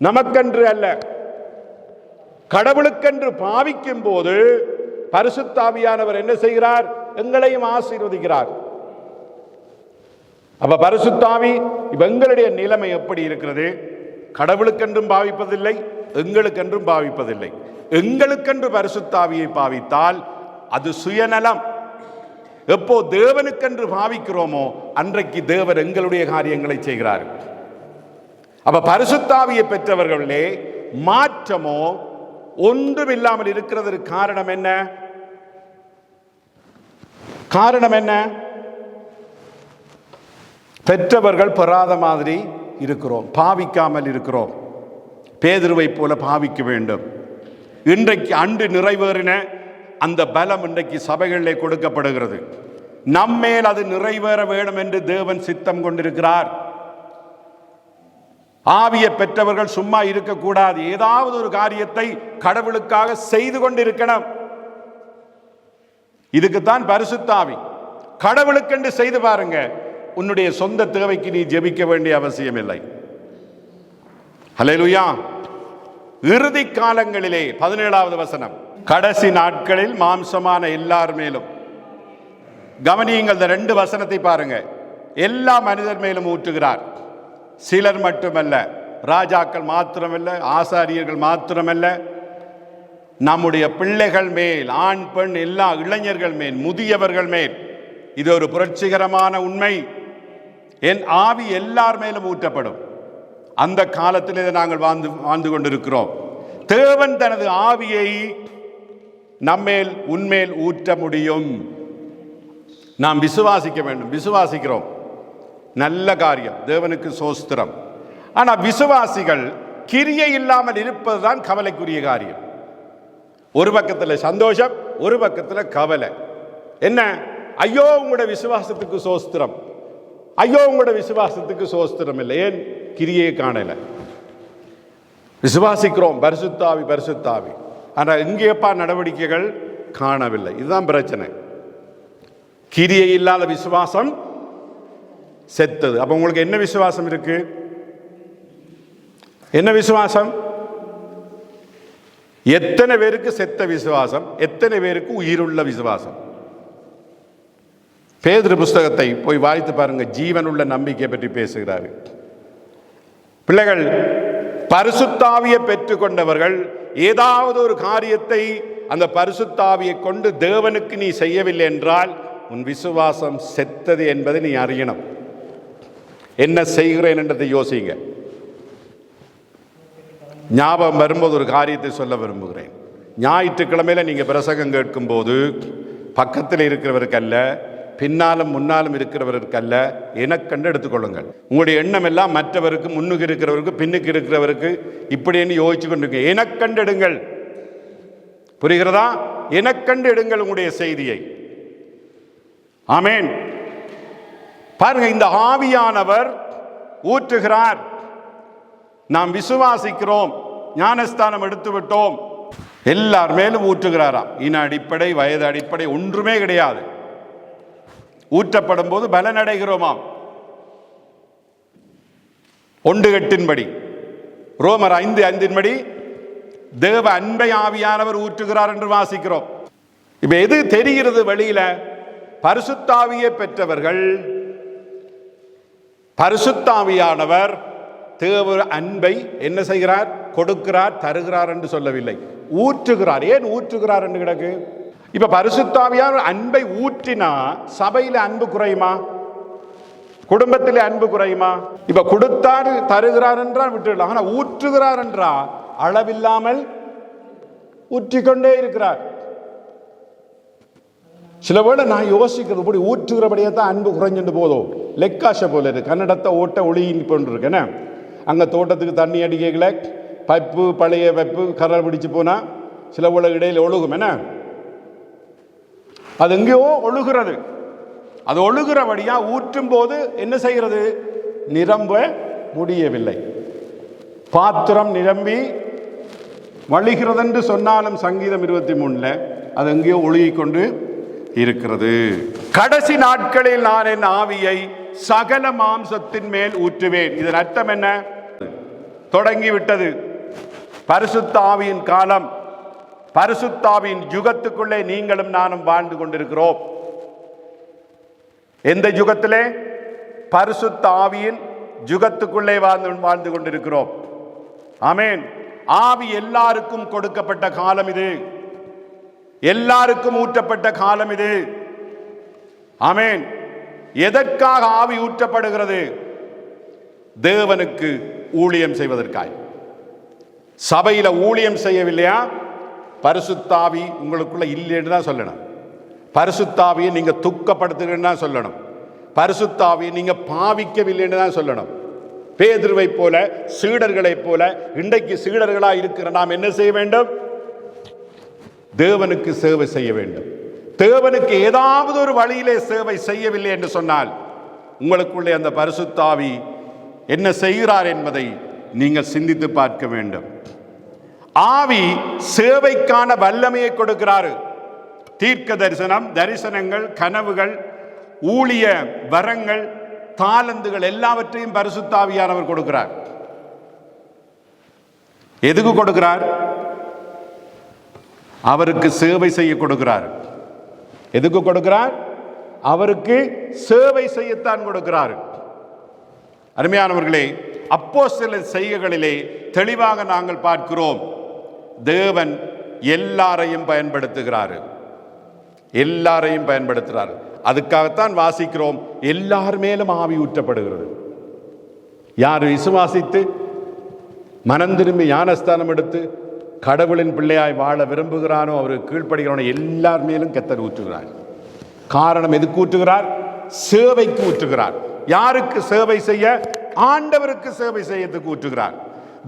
Speaker 1: நமக்கென்று அல்ல. கடவுளுக்கென்று பாவிக்கும் போது பரிசுத்தாவியானவர் என்ன செய்கிறார்? எங்களையும் ஆசீர்வதிக்கிறார். அப்ப பரிசுத்தாவி எங்களுடைய நிலைமை எப்படி இருக்கிறது? கடவுளுக்கென்றும் பாவிப்பதில்லை, எங்களுக்கென்றும் பாவிப்பதில்லை. எங்களுக்கென்று பரிசுத்தாவியை பாவித்தால் அது சுயநலம். எப்போ தேவனுக்கென்று பாவிக்கிறோமோ அன்றைக்கு தேவர் எங்களுடைய காரியங்களை செய்கிறார். அப்ப பரிசுத்தாவியை பெற்றவர்களே மாற்றமோ ஒன்றும் இல்லாமல் இருக்கிறதற்கு காரணம் என்ன? பெற்றவர்கள் பெறாத மாதிரி இருக்கிறோம், பாவிக்காமல் இருக்கிறோம். பேதுருவை போல பாவிக்க வேண்டும். இன்றைக்கு அன்று நிறைவேறின அந்த பலம் இன்றைக்கு சபைகளிலே கொடுக்கப்படுகிறது. நம்மேல் அது நிறைவேற வேண்டும் என்று தேவன் சித்தம் கொண்டிருக்கிறார். ஆவியை பெற்றவர்கள் சும்மா இருக்கக்கூடாது. ஏதாவது ஒரு காரியத்தை கடவுளுக்காக செய்து கொண்டிருக்கணும். இதுக்குத்தான் பரிசுத்தாவி. கடவுளுக்கென்று செய்து பாருங்க. உன்னுடைய சொந்த தேவைக்கு நீ ஜெபிக்க வேண்டிய அவசியம் இல்லை. ஹல்லேலூயா. இறுதி காலங்களிலே 17வது வசனம், கடைசி நாட்களில் மாம்சமான எல்லார் மேலும். கவனியுங்கள், இந்த 2 வசனத்தை பாருங்க. எல்லா மனிதர் மேலும் ஊற்றுகிறார். சிலர் மட்டுமல்ல, ராஜாக்கள் மாத்திரமல்ல, ஆசாரியர்கள் மாத்திரமல்ல, நம்முடைய பிள்ளைகள் மேல், ஆண் பெண் எல்லா இளைஞர்கள் மேல், முதியவர்கள் மேல். இது ஒரு புரட்சிகரமான உண்மை. என் ஆவி எல்லார் மேலும் ஊற்றப்படும். அந்த காலத்திலே நாங்கள் வாழ்ந்து கொண்டிருக்கிறோம். தேவன் தனது ஆவியை நம்மேல் உன்மேல் ஊற்ற முடியும். நாம் விசுவாசிக்க வேண்டும். விசுவாசிக்கிறோம், நல்ல காரியம், தேவனுக்கு சோஸ்திரம். ஆனால் விசுவாசிகள் கிரியை இல்லாமல் இருப்பதுதான் கவலைக்குரிய காரியம். ஒரு பக்கத்தில் சந்தோஷம், ஒரு பக்கத்தில் கவலை. என்ன? ஐயோ உங்களுடைய விசுவாசத்துக்கு சோஸ்திரம், ஐயோ உங்களுடைய விசுவாசத்துக்கு சோஸ்திரம் இல்லை. ஏன்? கிரியை காணல. விசுவாசிக்கிறோம், பரிசுத்தாவி பரிசுத்தாவி, ஆனால் எங்கேப்பா நடவடிக்கைகள் காணவில்லை. இதுதான் பிரச்சனை. கிரியை இல்லாத விசுவாசம் செத்தது. அப்ப உங்களுக்கு என்ன விசுவாசம் இருக்கு? என்ன விசுவாசம்? எத்தனை பேருக்கு செத்த விசுவாசம், எத்தனை பேருக்கு உயிருள்ள விசுவாசம்? பேதுரு புஸ்தகத்தை போய் வாய்த்து பாருங்க. ஜீவனுள்ள நம்பிக்கை பற்றி பேசுகிறாரு. பிள்ளைகள், பரிசுத்தாவியை பெற்றுக்கொண்டவர்கள் ஏதாவது ஒரு காரியத்தை அந்த பரிசுத்தாவியை கொண்டு தேவனுக்கு நீ செய்யவில்லை என்றால் உன் விசுவாசம் செத்தது என்பதை நீ அறியணும். என்ன செய்கிறேன் என்றதை யோசிங்க. ஞாபகம் வரும்போது ஒரு காரியத்தை சொல்ல விரும்புகிறேன். ஞாயிற்றுக்கிழமையில நீங்க பிரசங்கம் கேட்கும் போது பக்கத்தில் இருக்கிறவருக்கு அல்ல, பின்னாலும் முன்னாலும் இருக்கிறவருக்கு அல்ல, எனக்கண்டு எடுத்துக்கொள்ளுங்கள். உங்களுடைய எண்ணம் எல்லாம் மற்றவருக்கு, முன்னுக்கு இருக்கிறவருக்கு, பின்னுக்கு இருக்கிறவருக்கு இப்படின்னு யோசிச்சு கொண்டு எனக்கண்டு எடுங்கள். புரிகிறதா? எனக்கண்டு எடுங்கள் உங்களுடைய செய்தியை. ஆமேன். பாருங்க, இந்த ஆவியானவர் ஊற்றுகிறார். நாம் விசுவாசிக்கிறோம், ஞானஸ்தானம் எடுத்து விட்டோம், எல்லார் மேலும் ஊற்றுகிறாராம். இன அடிப்படை, வயது அடிப்படை ஒன்றுமே கிடையாது. ஊற்றப்படும் போது பலனடைகிறோமாம். 1:8 ரோமர் 5:5 தேவ அன்பை ஆவியானவர் ஊற்றுகிறார் என்று வாசிக்கிறோம். இப்ப எது தெரிகிறது வெளியில? பரிசுத்தாவியை பெற்றவர்கள், பரிசுத்தாவியானவர் தேவ அன்பை என்ன செய்கிறார்? கொடுக்கிறார், தருகிறார் என்று சொல்லவில்லை, ஊற்றுகிறார். ஏன் ஊற்றுகிறார் என்று கிடக்கு. இப்ப பரிசுத்தாவியானவர் அன்பை ஊற்றினா சபையில அன்பு குறையுமா? குடும்பத்திலே அன்பு குறையுமா? இப்ப கொடுத்தார், தருகிறார் என்றால் விட்டுடலாம். ஆனா ஊற்றுகிறார் என்றால் அளவில்லாமல் ஊற்றிக்கொண்டே இருக்கிறார். சில வேளை நான் யோசிக்கிறது, இப்படி ஊற்றுகிறபடியே தான் அன்பு குறைஞ்சுட்டு போதும். லெக்காஷ போல இருக்கு. கன்னடத்தை ஓட்ட ஒளியின் போன்று இருக்கேன்னு. அங்கே தோட்டத்துக்கு தண்ணி அடிக்கல, பைப்பு, பழைய பைப்பு கரை பிடிச்சு போனா சில வேளை இடையில ஒழுகும். என்ன? அது எங்கேயோ ஒழுகிறது. அது ஒழுகிறபடியா ஊற்றும் போது என்ன செய்கிறது? நிரம்ப முடியவில்லை. பாத்திரம் நிரம்பி வழிகிறது என்று சொன்னாலும் சங்கீதம் 23 அது எங்கேயோ ஒழுகிக் கொண்டு இருக்கிறது. கடைசி நாட்களில் நான் என் ஆவியை சகல மாம்சத்தின் மேல் ஊற்றுவேன். இதன் அர்த்தம் என்ன? தொடங்கிவிட்டது பரிசுத்த ஆவியின் காலம். பரிசுத்தாவின் யுகத்துக்குள்ளே நீங்களும் நானும் வாழ்ந்து கொண்டிருக்கிறோம். எந்த யுகத்திலே? பரிசுத்த ஆவியின் யுகத்துக்குள்ளே வாழ்ந்து கொண்டிருக்கிறோம். ஆமென். ஆவி எல்லாருக்கும் கொடுக்கப்பட்ட காலம் இது. எல்லாருக்கும் ஊற்றப்பட்ட காலம் இது. ஆமென். எதற்காக ஆவி ஊற்றப்படுகிறது? தேவனுக்கு ஊழியம் செய்வதற்காக. சபையில ஊழியம் செய்யவில்லையா? பரிசுத்தாவி உங்களுக்குள்ள இல்லைன்னு தான் சொல்லணும். பரிசுத்தாவியை நீங்க துக்கப்படுத்துகிறேன்னு தான் சொல்லணும். பரிசுத்தாவியை நீங்க பாவிக்கவில்லைன்னு தான் சொல்லணும். பேதுருவை போல, சீடர்களை போல இன்றைக்கு சீடர்களா இருக்கிற நாம் என்ன செய்ய வேண்டும்? தேவனுக்கு சேவை செய்ய வேண்டும். தேவனுக்கு ஏதாவது ஒரு வழியிலே சேவை செய்யவில்லை என்று சொன்னால் உங்களுக்குள்ளே அந்த பரிசுத்தாவி என்ன செய்கிறார் என்பதை நீங்கள் சிந்தித்து பார்க்க வேண்டும். ஆவி சேவைக்கான வல்லமையை கொடுக்கிறார். தீர்க்க தரிசனம், தரிசனங்கள், கனவுகள், ஊழிய வரங்கள், தாளந்துகள் எல்லாவற்றையும் பரிசுத்தாவியானவர் கொடுக்கிறார். எதுக்கு கொடுக்கிறார்? அவருக்கு சேவை செய்ய கொடுக்கிறார். எதுக்கு கொடுக்கிறார்? அவருக்கு சேவை செய்யத்தான் கொடுக்கிறார். அருமையானவர்களே, அப்போஸ்தலர் செய்கைகளிலே தெளிவாக நாங்கள் பார்க்கிறோம். தேவன் எல்லாரையும் பயன்படுத்துகிறாரு, எல்லாரையும் பயன்படுத்துகிறார். அதுக்காகத்தான் வாசிக்கிறோம், எல்லார் மேலும் ஆவி ஊற்றப்படுகிறது. யார் விசுவாசித்து மனம் திரும்பி ஞானஸ்தானம் எடுத்து கடவுளின் பிள்ளையாய் வாழ விரும்புகிறானோ, அவருக்கு கீழ்ப்படுகிறானோ, எல்லார் மேலும் கர்த்தர் ஊற்றுகிறார். காரணம் எதுக்கு ஊற்றுகிறார்? சேவைக்கு ஊற்றுகிறார். யாருக்கு சேவை செய்ய? ஆண்டவருக்கு சேவை செய்யறதுக்கு ஊற்றுகிறார்.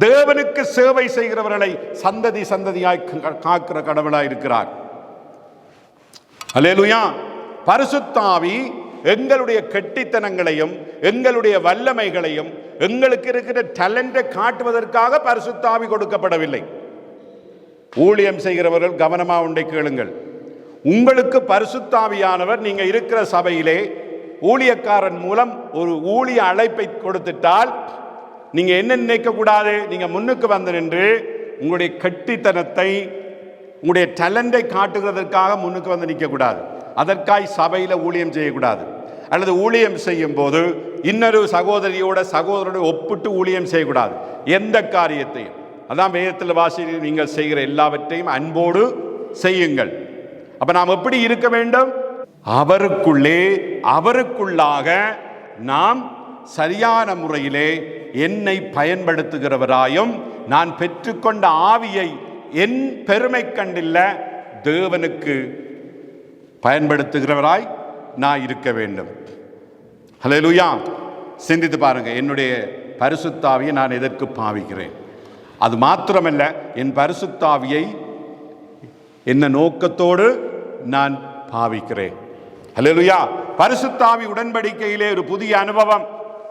Speaker 1: தேவனுக்கு சேவை செய்கிறவர்களை சந்ததி சந்ததியாய் காக்கிற கடவுளாய் இருக்கிறார். அல்லேலூயா. பரிசுத்த ஆவி எங்களுடைய கெட்டித்தனங்களையும் எங்களுடைய வல்லமைகளையும் எங்களுக்கு இருக்கிற டேலண்டை காட்டுவதற்காக பரிசுத்த ஆவி கொடுக்கப்படவில்லை. ஊழியம் செய்கிறவர்கள் கவனமாக உண்டை கேளுங்கள். உங்களுக்கு பரிசுத்த ஆவியானவர் நீங்க இருக்கிற சபையிலே ஊழியக்காரன் மூலம் ஒரு ஊழிய அழைப்பை கொடுத்துட்டால் நீங்க என்ன நினைக்க கூடாது? நீங்க முன்னுக்கு வந்து நின்று உங்களுடைய கெட்டித்தனத்தை உங்களுடைய டேலண்டை காட்டுகிறதற்காக முன்னுக்கு வந்து நிற்க கூடாது. அதற்காய் சபையில ஊழியம் செய்யக்கூடாது. அல்லது ஊழியம் செய்யும் போது இன்னொரு சகோதரியோட சகோதரோட ஒப்பிட்டு ஊழியம் செய்யக்கூடாது. எந்த காரியத்தையும், அதான் வேதத்தில் வாசி, நீங்கள் செய்கிற எல்லாவற்றையும் அன்போடு செய்யுங்கள். அப்ப நாம் எப்படி இருக்க வேண்டும்? அவருக்குள்ளே அவருக்குள்ளாக நாம் சரியான முறையிலே என்னை பயன்படுத்துகிறவராயும் நான் பெற்றுக்கொண்ட ஆவியை என் பெருமை கண்டில்ல தேவனுக்கு பயன்படுத்துகிறவராய் நான் இருக்க வேண்டும். ஹல்லேலூயா. சிந்தித்து பாருங்க, என்னுடைய பரிசுத்தாவியை நான் எதற்கு பாவிக்கிறேன்? அது மாத்திரமல்ல, என் பரிசுத்தாவியை என்ன நோக்கத்தோடு நான் பாவிக்கிறேன்? ஹல்லேலூயா. பரிசுத்தாவி உடன்படிக்கையிலே ஒரு புதிய அனுபவம்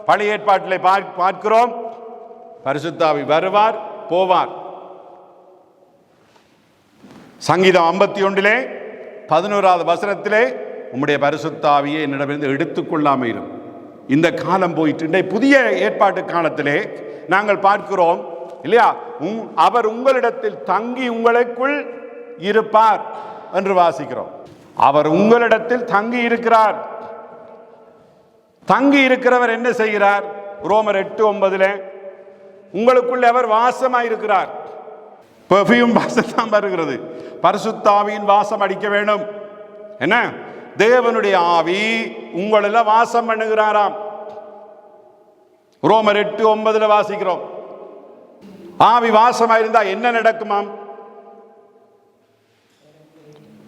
Speaker 1: பழைய ஏற்பாட்டிலே பார்க்கிறோம். பரிசுத்தாவி வருவார், போவார். சங்கீதம் 51 11வது வசனத்திலே உம்முடைய பரிசுத்தாவியை என்னிடமிருந்து எடுத்துக்கொள்ளாமையும். இந்த காலம் போயிட்டு புதிய ஏற்பாட்டு காலத்திலே நாங்கள் பார்க்கிறோம் இல்லையா, அவர் உங்களிடத்தில் தங்கி உங்களுக்குள் இருப்பார் என்று வாசிக்கிறோம். அவர் உங்களிடத்தில் தங்கி இருக்கிறார். தங்கி இருக்கிறவர் என்ன செய்கிறார்? ரோமர் 8:9 உங்களுக்குள்ள அவர் வாசமாயிருக்கிறார். பெர்ஃபியூம் வாசம் தான் வருகிறது. பரிசுத்தாவியின் வாசம் அடிக்க வேண்டும். என்ன? தேவனுடைய ஆவி உங்களில் வாசம் பண்ணுகிறாராம். ரோமர் 8:9 வாசிக்கிறோம். ஆவி வாசமாயிருந்தா என்ன நடக்குமாம்?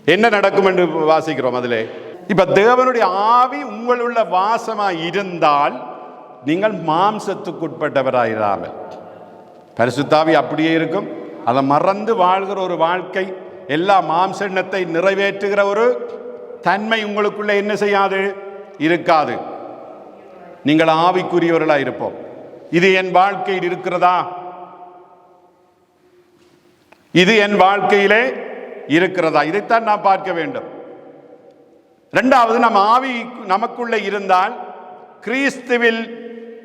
Speaker 1: என்ன நடக்கும் என்று வாசிக்கிறோம். அதிலே இப்ப தேவனுடைய ஆவி உங்களுள்ள வாசமாய் இருந்தால் நீங்கள் மாம்சத்துக்குட்பட்டவராயிராமல், பரிசுத்தாவி அப்படியே இருக்கும். அதை மறந்து வாழ்கிற ஒரு வாழ்க்கை, எல்லா மாம்ச எண்ணத்தை நிறைவேற்றுகிற ஒரு தன்மை உங்களுக்குள்ள என்ன செய்யாது? இருக்காது. நீங்கள் ஆவிக்குரியவர்களாக இருப்போம். இது என் வாழ்க்கையில் இருக்கிறதா? இது என் வாழ்க்கையிலே இருக்கிறதா? இதைத்தான் நாம் பார்க்க வேண்டும். இரண்டாவது, நம் ஆவி நமக்குள்ள இருந்தால்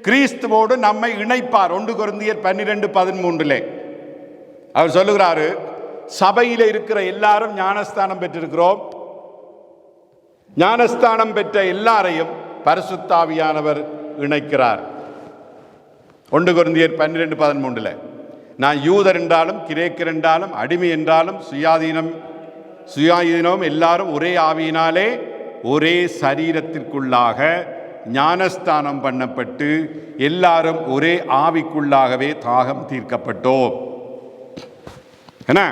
Speaker 1: கிறிஸ்துவோடு நம்மை இணைப்பார். 1 கொரிந்தியர் 12:13 அவர் சொல்லுகிறாரு, சபையில் இருக்கிற எல்லாரும் ஞானஸ்தானம் பெற்றிருக்கிறோம். ஞானஸ்தானம் பெற்ற எல்லாரையும் பரிசுத்த ஆவியானவர் இணைக்கிறார். 1 கொரிந்தியர் 12:13 நான் யூதர் என்றாலும் கிரேக்கர் என்றாலும் அடிமை என்றாலும் சுயாதீனம் எல்லாரும் ஒரே ஆவியினாலே ஒரே சரீரத்திற்குள்ளாக ஞானஸ்தானம் பண்ணப்பட்டு எல்லாரும் ஒரே ஆவிக்குள்ளாகவே தாகம் தீர்க்கப்பட்டோம். என்ன?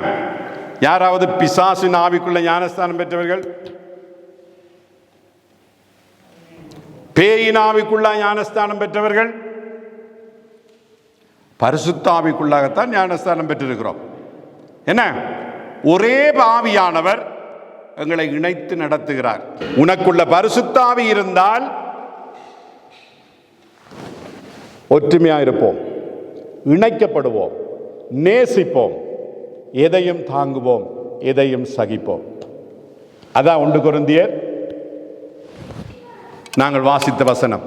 Speaker 1: யாராவது பிசாசின் ஆவிக்குள்ள ஞானஸ்தானம் பெற்றவர்கள்? பேயின் ஆவிக்குள்ள ஞானஸ்தானம் பெற்றவர்கள்? பரிசுத்த ஆவிக்குள்ளாகத்தான் ஞானஸ்தானம் பெற்றிருக்கிறோம். என்ன? ஒரே ஆவியானவர் எங்களை இணைத்து நடத்துகிறார். உனக்குள்ள பரிசுத்த ஆவி இருந்தால் ஒற்றுமையா இருப்போம், இணைக்கப்படுவோம், நேசிப்போம், எதையும் தாங்குவோம், எதையும் சகிப்போம். அதான் 1 கொரிந்தியர் நாங்கள் வாசித்த வசனம்.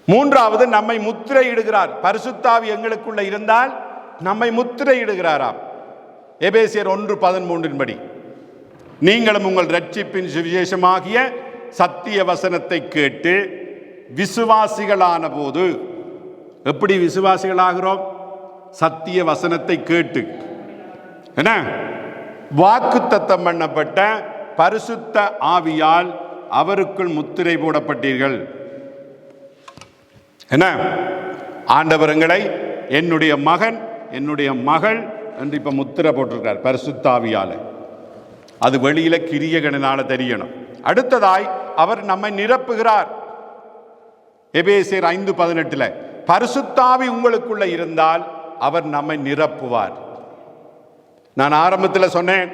Speaker 1: மூன்றாவது, நம்மை முத்திரையிடுகிறார். பரிசுத்த ஆவி எங்களுக்குள்ள இருந்தால் நம்மை முத்திரையிடுகிறாராம். எபேசியர் 1:13 படி நீங்களும் உங்கள் இரட்சிப்பின் சுவிசேஷமாகிய சத்திய வசனத்தை கேட்டு விசுவாசிகளான போது. எப்படி விசுவாசிகளாகிறோம்? சத்திய வசனத்தை கேட்டு. என்ன? வாக்குத்தத்தம் பண்ணப்பட்ட பரிசுத்த ஆவியால் அவருக்குள் முத்திரை போடப்பட்டீர்கள். என்ன? ஆண்டவரங்களை என்னுடைய மகன், என்னுடைய மகள் என்று இப்ப முத்திரை போட்டிருக்கார் பரிசுத்த ஆவியால. அது வெளியில கிரியைகளினால தெரியணும். அடுத்ததாய் அவர் நம்மை நிரப்புகிறார். எபேசியர் 5:18 பரிசுத்த ஆவி உங்களுக்குள்ள இருந்தால் அவர் நம்மை நிரப்புவார். நான் ஆரம்பத்தில் சொன்னேன்,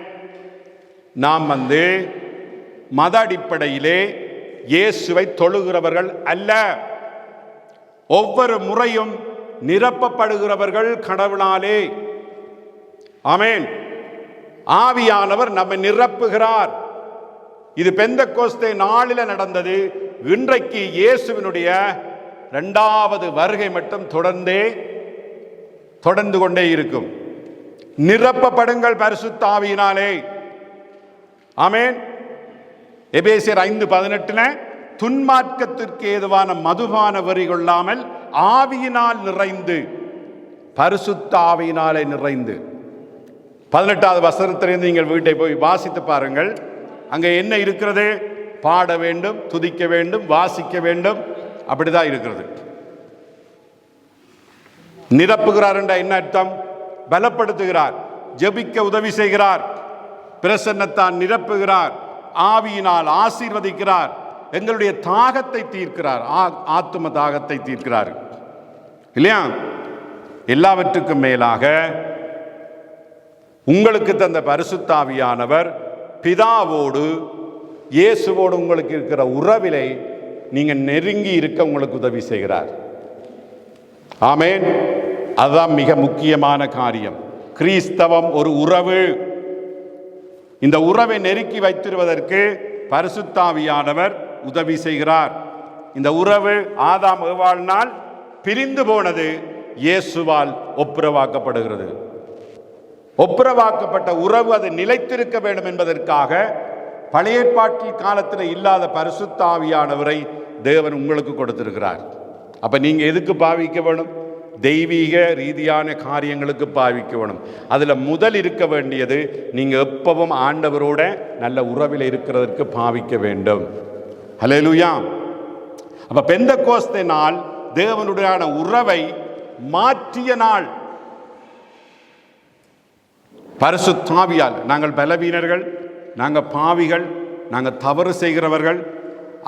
Speaker 1: நாம் மத அடிப்படையிலே இயேசுவை தொழுகிறவர்கள் அல்ல. ஒவ்வொரு முறையும் நிரப்பப்படுகிறவர்கள் கடவுளாலே. ஆமென். ஆவியானவர் நம்மை நிரப்புகிறார். இது பெந்தெக்கோஸ்தே நாளில் நடந்தது. இன்றைக்கு இயேசுவினுடைய 2வது வருகை மட்டும் தொடர்ந்து கொண்டே இருக்கும். நிரப்பப்படுங்கள் பரிசுத்த ஆவியினாலே. ஆமென். எபேசியர் 5:18 துன்மார்க்கத்திற்கு ஏதுவான மதுபான வெறி கொள்ளாமல் ஆவியினால் நிறைந்து, பரிசுத்த ஆவியினாலே நிறைந்து. 18வது வசனத்திலிருந்து நீங்கள் வீட்டை போய் வாசித்து பாருங்கள். அங்கே என்ன இருக்கிறது? பாட வேண்டும், துதிக்க வேண்டும், வாசிக்க வேண்டும், அப்படிதான் இருக்கிறது. நிரப்புகிறார் என்ற என்ன அர்த்தம்? பலப்படுத்துகிறார், ஜெபிக்க உதவி செய்கிறார், பிரசன்னத்தான் நிரப்புகிறார், ஆவியினால் ஆசீர்வதிக்கிறார், எங்களுடைய தாகத்தை தீர்க்கிறார், ஆத்தும தாகத்தை தீர்க்கிறார். இல்லையா? எல்லாவற்றுக்கும் மேலாக உங்களுக்கு தந்த பரிசுத்த ஆவியானவர் பிதாவோடு இயேசுவோடு உங்களுக்கு இருக்கிற உறவிலே நீங்க நெருங்கி இருக்க உங்களுக்கு உதவி செய்கிறார். ஆமென். அதுதான் மிக முக்கியமான காரியம். கிறிஸ்தவம் ஒரு உறவு. இந்த உறவை நெருக்கி வைத்திருவதற்கு பரிசுத்த ஆவியானவர் உதவி செய்கிறார். இந்த உறவு ஆதாம் ஏவாளினால் பிரிந்து போனது, இயேசுவால் ஒப்புரவாக்கப்படுகிறது. ஒப்புரவாக்கப்பட்ட உறவு அது நிலைத்திருக்க வேண்டும் என்பதற்காக பழைய ஏற்பாட்டில் காலத்தில் இல்லாத பரிசுத்த ஆவியானவரை தேவன் உங்களுக்கு கொடுத்திருக்கிறார். அப்ப நீங்க எதுக்கு பாவிக்க வேணும்? தெய்வீக ரீதியான காரியங்களுக்கு பாவிக்க வேணும். அதுல முதல் இருக்க வேண்டியது, நீங்க எப்பவும் ஆண்டவரோட நல்ல உறவில் இருக்கிறதற்கு பாவிக்க வேண்டும். ஹல்லேலூயா. அப்ப பெந்தெக்கோஸ்தே நாள் தேவனுடையான உறவை மாற்றிய நாள். பரிசுத்த ஆவியால் நாங்கள் பலவீனர்கள், நாங்கள் பாவிகள், நாங்கள் தவறு செய்கிறவர்கள்.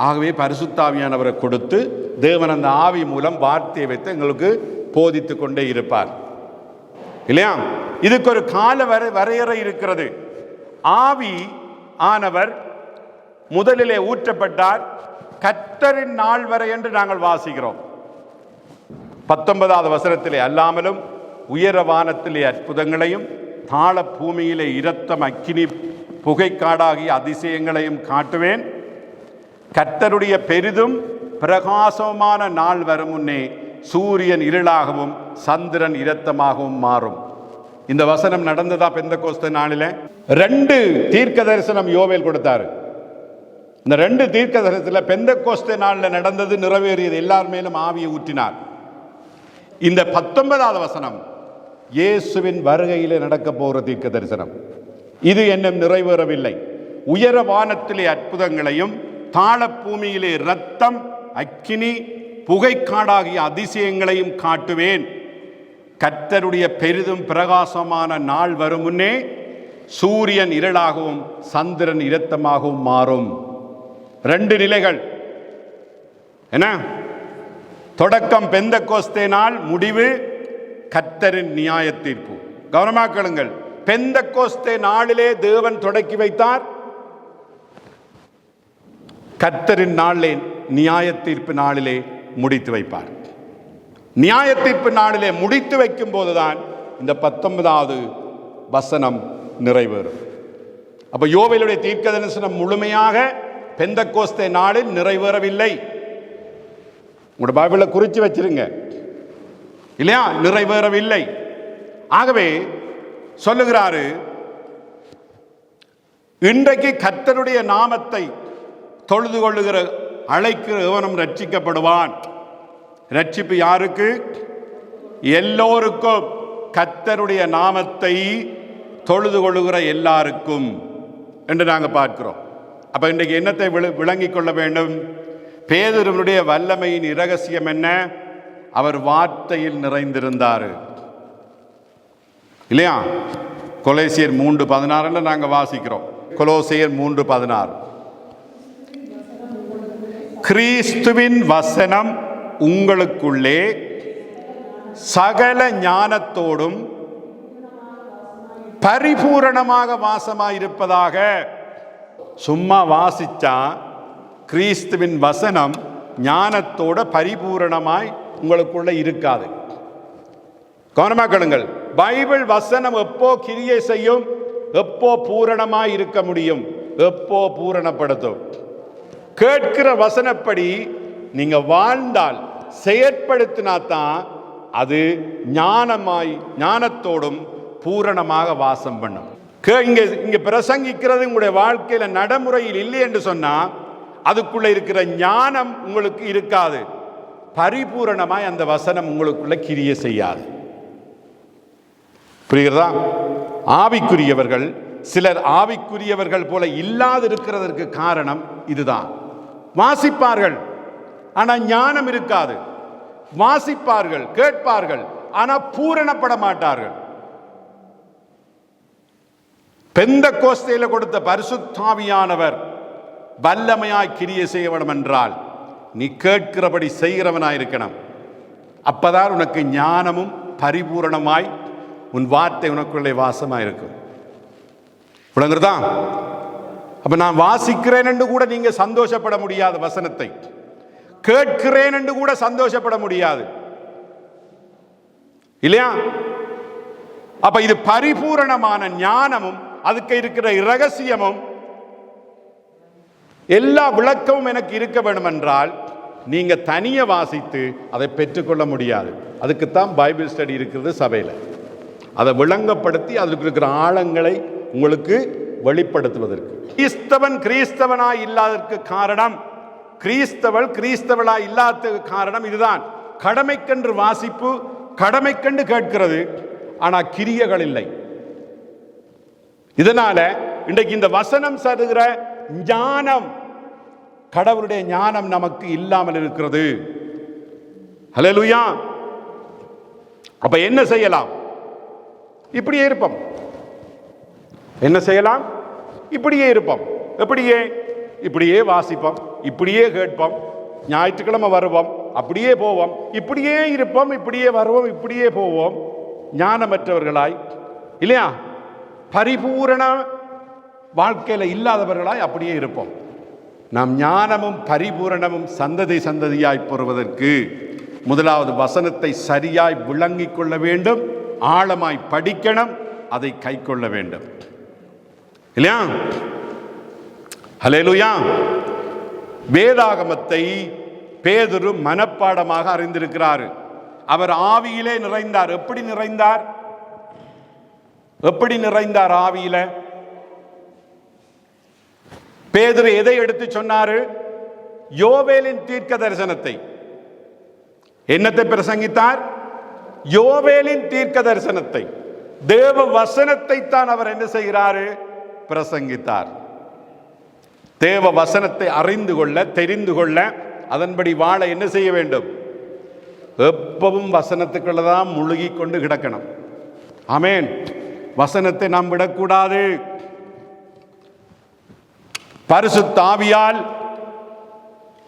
Speaker 1: ஆகவே பரிசுத்த ஆவியானவரை கொடுத்து தேவன் அந்த ஆவி மூலம் வார்த்தையை வைத்து எங்களுக்கு போதித்து கொண்டே இருப்பார். இல்லையா? இதுக்கு ஒரு கால வரையறை இருக்கிறது. ஆவி ஆனவர் முதலிலே ஊற்றப்பட்டார், கர்த்தரின் நாள் வரை என்று நாங்கள் வாசிக்கிறோம். 19வது வசனத்திலே அல்லாமலும் உயர வானத்திலே அற்புதங்களையும் தாழ பூமியிலே இரத்தம் அக்கினி புகைக்காடாகிய அதிசயங்களையும் காட்டுவேன். கர்த்தருடைய பெரிதும் பிரகாசமான நாள் வரும் முன்னே சூரியன் இருளாகவும் சந்திரன் இரத்தமாகவும் மாறும். இந்த வசனம் நடந்ததா பெந்தெக்கோஸ்தே நாளில? 2 தீர்க்க தரிசனம் யோவேல் கொடுத்தாரு. இந்த 2 தீர்க்க தரிசனத்தில் பெந்தெக்கோஸ்தே நாளில் நடந்தது நிறைவேறியது. எல்லார் மேலும் ஆவியை ஊற்றினார். இந்த 19வது வசனம் இயேசுவின் வருகையிலே நடக்க போகிற தீர்க்க தரிசனம். இது இன்னும் நிறைவேறவில்லை. உயர வானத்திலே அற்புதங்களையும் தாழ பூமியிலே இரத்தம் அக்கினி புகைக்காடாகிய அதிசயங்களையும் காட்டுவேன். கர்த்தருடைய பெரிதும் பிரகாசமான நாள் வரும் முன்னே சூரியன் இருளாகவும் சந்திரன் இரத்தமாகவும் மாறும். 2 நிலைகள். என்ன? தொடக்கம் பெந்தெக்கோஸ்தே நாள், முடிவு கர்த்தரின் நியாய தீர்ப்பு. கவனமாக கேளுங்கள். பெந்தெக்கோஸ்தே நாளிலே தேவன் தொடக்கி வைத்தார். கர்த்தரின் நாளிலே, நியாய தீர்ப்பு நாளிலே முடித்து வைப்பார். நியாய தீர்ப்பு நாளிலே முடித்து வைக்கும் போதுதான் இந்த 19வது வசனம் நிறைவேறும். அப்ப யோவேலுடைய தீர்க்க தரிசனம் முழுமையாக பெந்தெக்கோஸ்தே நாளில் நிறைவேறவில்லை. உங்களோட பைபிளை குறித்து வச்சிருங்க. இல்லையா? நிறைவேறவில்லை. ஆகவே சொல்லுகிறாரு, இன்றைக்கு கர்த்தருடைய நாமத்தை தொழுது கொள்ளுகிற அழைக்கிற எவனும் ரட்சிக்கப்படுவான். ரட்சிப்பு யாருக்கு? எல்லோருக்கும். கர்த்தருடைய நாமத்தை தொழுது கொள்ளுகிற எல்லாருக்கும் என்று நாங்கள் பார்க்கிறோம். அப்போ இன்றைக்கு என்னத்தை விளங்கிக் கொள்ள வேண்டும்? பேதுருவினுடைய வல்லமையின் இரகசியம் என்ன? அவர் வார்த்தையில் நிறைந்திருந்தார் இல்லையா? கொலோசியர் 3:16 நாங்கள் வாசிக்கிறோம். கொலோசியர் 3:16, கிறிஸ்துவின் வசனம் உங்களுக்குள்ளே சகல ஞானத்தோடும் பரிபூரணமாக வாசமாயிருப்பதாக. சும்மா வாசிச்சா கிறிஸ்துவின் வசனம் ஞானத்தோட பரிபூரணமாய் உங்களுக்குள்ள இருக்காது. கவனமாக கேளுங்கள். பைபிள் வசனம் எப்போ கிரியை செய்யும்? எப்போ பூரணமாய் இருக்க முடியும்? எப்போ பூரணப்படுத்தும்? கேட்கிற வசனப்படி நீங்க வாழ்ந்தால், செயற்படுத்தினாதான் அது ஞானத்தோடும் பூரணமாக வாசம் பண்ணும். இங்க பிரசங்கிக்கிறது உங்களுடைய வாழ்க்கையில நடைமுறையில் இல்லை என்று சொன்னா அதுக்குள்ள இருக்கிற ஞானம் உங்களுக்கு இருக்காது. பரிபூரணமாய் அந்த வசனம் உங்களுக்குள்ள கிரியை செய்யாது. புரிகிறதா? ஆவிக்குரியவர்கள் சிலர் ஆவிக்குரியவர்கள் போல இல்லாது இருக்கிறதற்கு காரணம் இதுதான். வாசிப்பார்கள் ஆனா ஞானம் இருக்காது. வாசிப்பார்கள், கேட்பார்கள், ஆனா பூரணப்பட மாட்டார்கள். பெந்தெக்கோஸ்தேல கொடுத்த பரிசுத்தாவியானவர் வல்லமையாய் கிரியை செய்ய வேண்டும் என்றால் நீ கேட்கிறபடி செய்கிறவனாய் இருக்கணும். அப்பதான் உனக்கு ஞானமும் பரிபூரணமாய் உன் வார்த்தை உனக்குள்ளே வாசமாய் இருக்கும். விளங்குறதா? அப்ப நான் வாசிக்கிறேன் என்று கூட நீங்க சந்தோஷப்பட முடியாது. வசனத்தை கேட்கிறேன் என்று கூட சந்தோஷப்பட முடியாது இல்லையா? அப்ப இது பரிபூரணமான ஞானமும் அதுக்கு இருக்கிற இரகசியமும் எல்லா விளக்கமும் எனக்கு இருக்க வேண்டும் என்றால் நீங்க தனிய வாசித்து அதை பெற்றுக்கொள்ள முடியாது. அதுக்குத்தான் பைபிள் ஸ்டடி இருக்கிறது சபையில். அதை விளங்கப்படுத்தி அதுக்கு இருக்கிற ஆழங்களை உங்களுக்கு வெளிப்படுத்துவதற்கு. கிறிஸ்தவனாய் இல்லாததற்கு காரணம், கிறிஸ்தவளாய் இல்லாததுக்கு காரணம் இதுதான். கடமைக்கென்று வாசிப்பு, கடமைக்கென்று கேட்கிறது, ஆனா கிரியைகள் இல்லை. இதனால இன்றைக்கு இந்த வசனம் சதுகிற ஞானம், கடவுளுடைய ஞானம் நமக்கு இல்லாமல் இருக்கிறது. ஹல்லேலூயா. அப்ப என்ன செய்யலாம்? இப்படியே இருப்போம். என்ன செய்யலாம்? இப்படியே இருப்போம். எப்படியே? இப்படியே வாசிப்போம், இப்படியே கேட்போம், ஞாயிற்றுக்கிழமை வருவோம், அப்படியே போவோம், இப்படியே இருப்போம், இப்படியே வருவோம், இப்படியே போவோம். ஞானமற்றவர்களாய் இல்லையா? பரிபூரண வாழ்க்கையில இல்லாதவர்களாய் அப்படியே இருப்போம். நாம் ஞானமும் பரிபூரணமும் சந்ததியாய் பெறுவதற்கு முதலாவது வசனத்தை சரியாய் விளங்கிக் கொள்ள வேண்டும், ஆழமாய் படிக்கணும், அதை கை கொள்ள வேண்டும் இல்லையா? ஹல்லேலூயா. வேதாகமத்தை பேதுரு மனப்பாடமாக அறிந்திருக்கிறார். அவர் ஆவியிலே நிறைந்தார். எப்படி நிறைந்தார்? எப்படி நிறைந்தார் ஆவியில? பேதுரு எதை எடுத்து சொன்னாரு? யோவேலின் தீர்க்க தரிசனத்தை. என்னத்தை பிரசங்கித்தார்? யோவேலின் தீர்க்க தரிசனத்தை, தேவ வசனத்தை தான் அவர் என்ன செய்கிறாரு? பிரசங்கித்தார். தேவ வசனத்தை அறிந்து கொள்ள, தெரிந்து கொள்ள, அதன்படி வாழ என்ன செய்ய வேண்டும்? எப்பவும் வசனத்துக்குள்ளதான் முழுகி கொண்டு கிடக்கணும். ஆமென். வசனத்தை நாம் விடக்கூடாது. பரிசுத்த ஆவியால்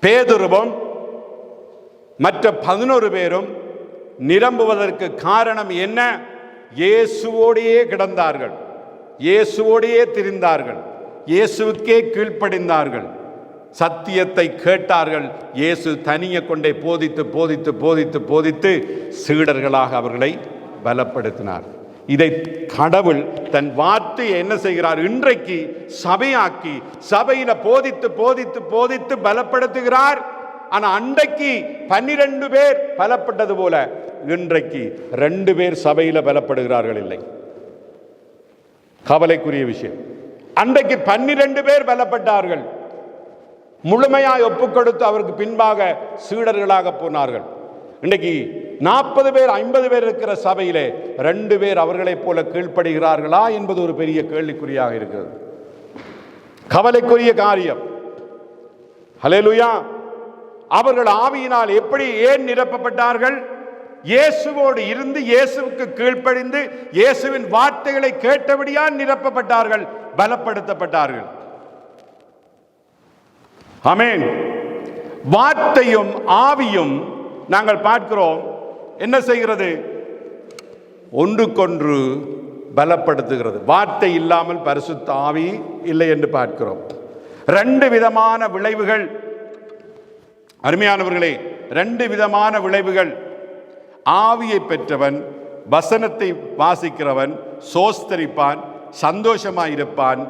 Speaker 1: பேதுருவும் மற்ற 11 பேரும் நிரம்புவதற்கு காரணம் என்ன? இயேசுவோடையே கிடந்தார்கள், இயேசுவோடையே திரிந்தார்கள், இயேசுவுக்கே கீழ்ப்படிந்தார்கள், சத்தியத்தை கேட்டார்கள். இயேசு தனியே கொண்டே போதித்து போதித்து போதித்து போதித்து சீடர்களாக அவர்களை பலப்படுத்தினார். இதை கடவுள் தன் வார்த்தையை என்ன செய்கிறார்? இன்றைக்கு சபையாக்கி சபையில போதித்து போதித்து போதித்து பலப்படுத்துகிறார். ஆனா அன்றைக்கு 12 பேர் பலப்பட்டது போல இன்றைக்கு 2 பேர் சபையில பலப்படுகிறார்கள் இல்லை. கவலைக்குரிய விஷயம். அன்றைக்கு 12 பேர் பலப்பட்டார்கள், முழுமையாய் ஒப்புக் கொடுத்து அவருக்கு பின்பாக சீடர்களாக போனார்கள். இன்றைக்கு 40 பேர் 50 பேர் இருக்கிற சபையிலே 2 பேர் அவர்களைப் போல கீழ்ப்படுகிறார்களா என்பது ஒரு பெரிய கேள்விக்குறியாக இருக்கிறது. கவலைக்குரிய காரியம். ஹல்லேலூயா. அவர்கள் ஆவியினால் எப்படி ஏன் நிரப்பப்பட்டார்கள்? இயேசுவோடு இருந்து இயேசுவுக்கு கீழ்ப்படிந்து இயேசுவின் வார்த்தைகளை கேட்டபடியால் நிரப்பப்பட்டார்கள், பலப்படுத்தப்பட்டார்கள். ஆமென். வார்த்தையும் ஆவியும் நாங்கள் பார்க்கிறோம் என்ன செய்கிறது? ஒன்றுக்கொன்று பலப்படுத்துகிறது. வார்த்தை இல்லாமல் பரிசுத்த ஆவி இல்லை என்று பார்க்கிறோம். 2 விதமான விளைவுகள் அருமையானவர்களே, 2 விதமான விளைவுகள். ஆவியை பெற்றவன், வசனத்தை வாசிக்கிறவன் சோஸ்தரிப்பான், சந்தோஷமாயிருப்பான்,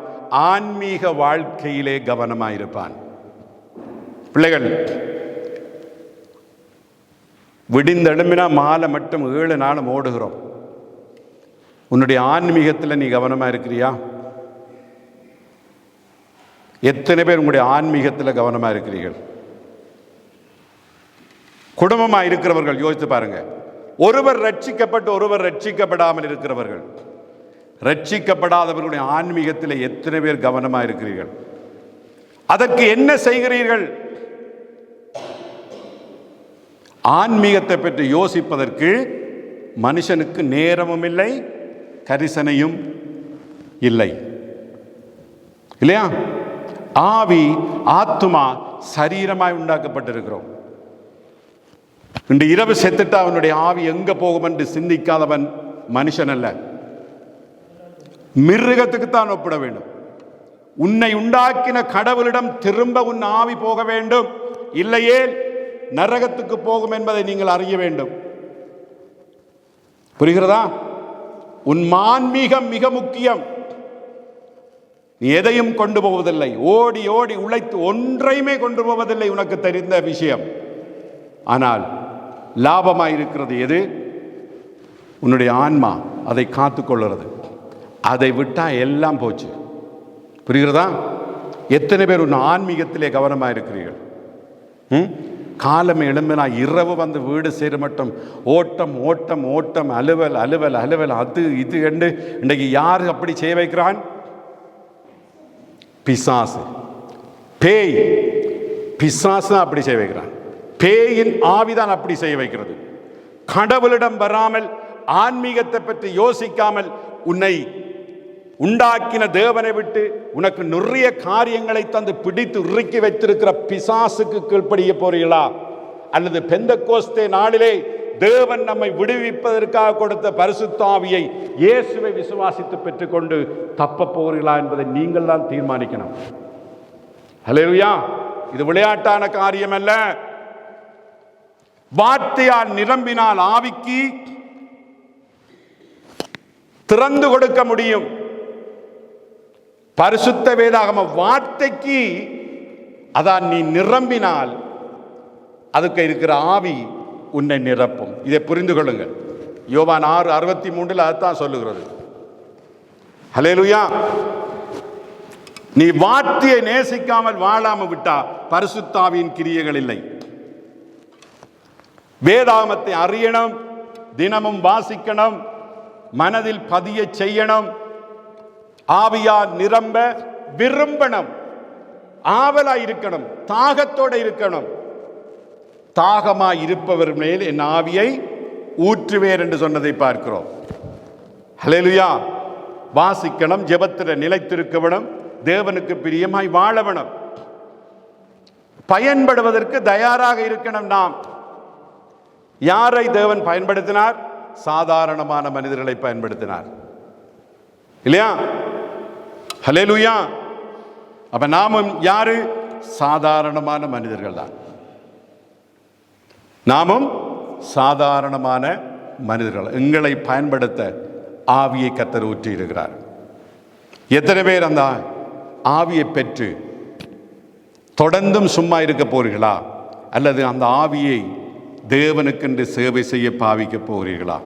Speaker 1: ஆன்மீக வாழ்க்கையிலே கவனமாயிருப்பான். பிள்ளைகள், விடிந்தெழும்பினா மாலை மட்டும் 7 நாளும் ஓடுகிறோம். உன்னுடைய ஆன்மீகத்தில் நீ கவனமா இருக்கிறியா? எத்தனை பேர் உங்களுடைய ஆன்மீகத்தில் கவனமா இருக்கிறீர்கள்? குடும்பமாக இருக்கிறவர்கள் யோசித்து பாருங்க. ஒருவர் ரட்சிக்கப்பட்டு ஒருவர் ரட்சிக்கப்படாமல் இருக்கிறவர்கள், ரட்சிக்கப்படாதவர்களுடைய ஆன்மீகத்தில் எத்தனை பேர் கவனமாக இருக்கிறீர்கள்? அதற்கு என்ன செய்கிறீர்கள்? ஆன்மீகத்தை பற்றி யோசிப்பதற்கு மனுஷனுக்கு நேரமும் இல்லை, கரிசனையும் இல்லை, இல்லையா? ஆவி ஆத்துமா சரீரமாய் உண்டாக்கப்பட்டிருக்கிறோம். இன்று இரவு செத்துட்டா அவனுடைய ஆவி எங்க போகும் என்று சிந்திக்காதவன் மனுஷன் அல்ல, மிருகத்துக்குத்தான் ஒப்பிட வேண்டும். உன்னை உண்டாக்கின கடவுளிடம் திரும்ப உன் ஆவி போக வேண்டும், இல்லையே நரகத்துக்கு போகும் என்பதை நீங்கள் அறிய வேண்டும். புரிகிறதா? உன் மான்மீகம் மிக முக்கியம். நீ எதையும் கொண்டு போவதில்லை, ஓடி ஓடி உழைத்து ஒன்றையுமே கொண்டு போவதில்லை, உனக்கு தெரிந்த விஷயம். ஆனால் லாபமாயிருக்கிறது எது? உன்னுடைய ஆன்மா அதை காத்துக்கொள்ளுறது. அதை விட்டா எல்லாம் போச்சு. புரிகிறதா? எத்தனை பேர் உன் ஆன்மீகத்திலே கவனமாக இருக்கிறீர்கள்? காலமே எழும்பினா இரவு வந்து வீடு சேர மட்டும் ஓட்டம் ஓட்டம் ஓட்டம், அலுவல் அலுவல் அலுவல், அது இது என்று இன்றைக்கு யாரு அப்படி செய்ய வைக்கிறான்? பிசாசு, பேய். பிசாசு தான் அப்படி செய்ய வைக்கிறான். பேயின் ஆவிதான் அப்படி செய்ய வைக்கிறது. கடவுளிடம் வராமல், ஆன்மீகத்தை பற்றி யோசிக்காமல், உன்னை உண்டாக்கின தேவனை விட்டு உனக்கு நிறைய காரியங்களை தந்து பிடித்து இறுக்கி வைத்திருக்கிற பிசாசுக்கு கீழ்ப்படிய போறீங்களா? அல்லது பெந்தெக்கோஸ்தே நாளிலே தேவன் நம்மை விடுவிப்பதற்காக கொடுத்த பரிசுத்த ஆவியை, இயேசுவை விசுவாசித்து பெற்றுக்கொண்டு தப்ப போகிறீர்களா என்பதை நீங்கள் தான் தீர்மானிக்கணும். ஹல்லேலூயா. இது விளையாட்டான காரியம் அல்ல. வார்த்தையால் நிரம்பினால் ஆவிக்கு திறந்து கொடுக்க முடியும். பரிசுத்த வேதாகம வார்த்தைக்கு அதான் நீ நிரம்பினால் அதுக்கு இருக்கிற ஆவி உன்னை நிரப்பும். இதை புரிந்து கொள்ளுங்கள். யோவான் 6:63 அதுதான் சொல்லுகிறது. ஹல்லேலூயா. நீ வார்த்தையை நேசிக்காமல் வாழாம விட்டா பரிசுத்த ஆவியின் கிரியைகள் இல்லை. வேதாகமத்தை அறியணும், தினமும் வாசிக்கணும், மனதில் பதிய செய்யணும், ஆவியால் நிரம்ப விரும்பணும், ஆவலாய் இருக்கணும், தாகத்தோடு இருக்கணும். தாகமாய் இருப்பவர் மேல் என் ஆவியை ஊற்றுவேர் என்று சொன்னதை பார்க்கிறோம். ஹல்லேலூயா. வாசிக்கணும், ஜெபத்தில் நிலைத்திருக்க வேணும், தேவனுக்கு பிரியமாய் வாழ வேணும், பயன்படுவதற்கு தயாராக இருக்கணும். நாம் யாரை தேவன் பயன்படுத்தினார்? சாதாரணமான மனிதர்களை பயன்படுத்தினார், இல்லையா? ஹல்லேலூயா. அப்ப நாமும் யாரு? சாதாரணமான மனிதர்கள் தான். நாமும் சாதாரணமான மனிதர்கள். எங்களை பயன்படுத்த ஆவியை கர்த்தர் ஊற்றி இருக்கிறார். எத்தனை பேர் அந்த ஆவியை பெற்று தொடர்ந்தும் சும்மா இருக்க போறீர்களா? அல்லது அந்த ஆவியை தேவனுக்கென்று சேவை செய்ய பாவிக்க போகிறீர்களா?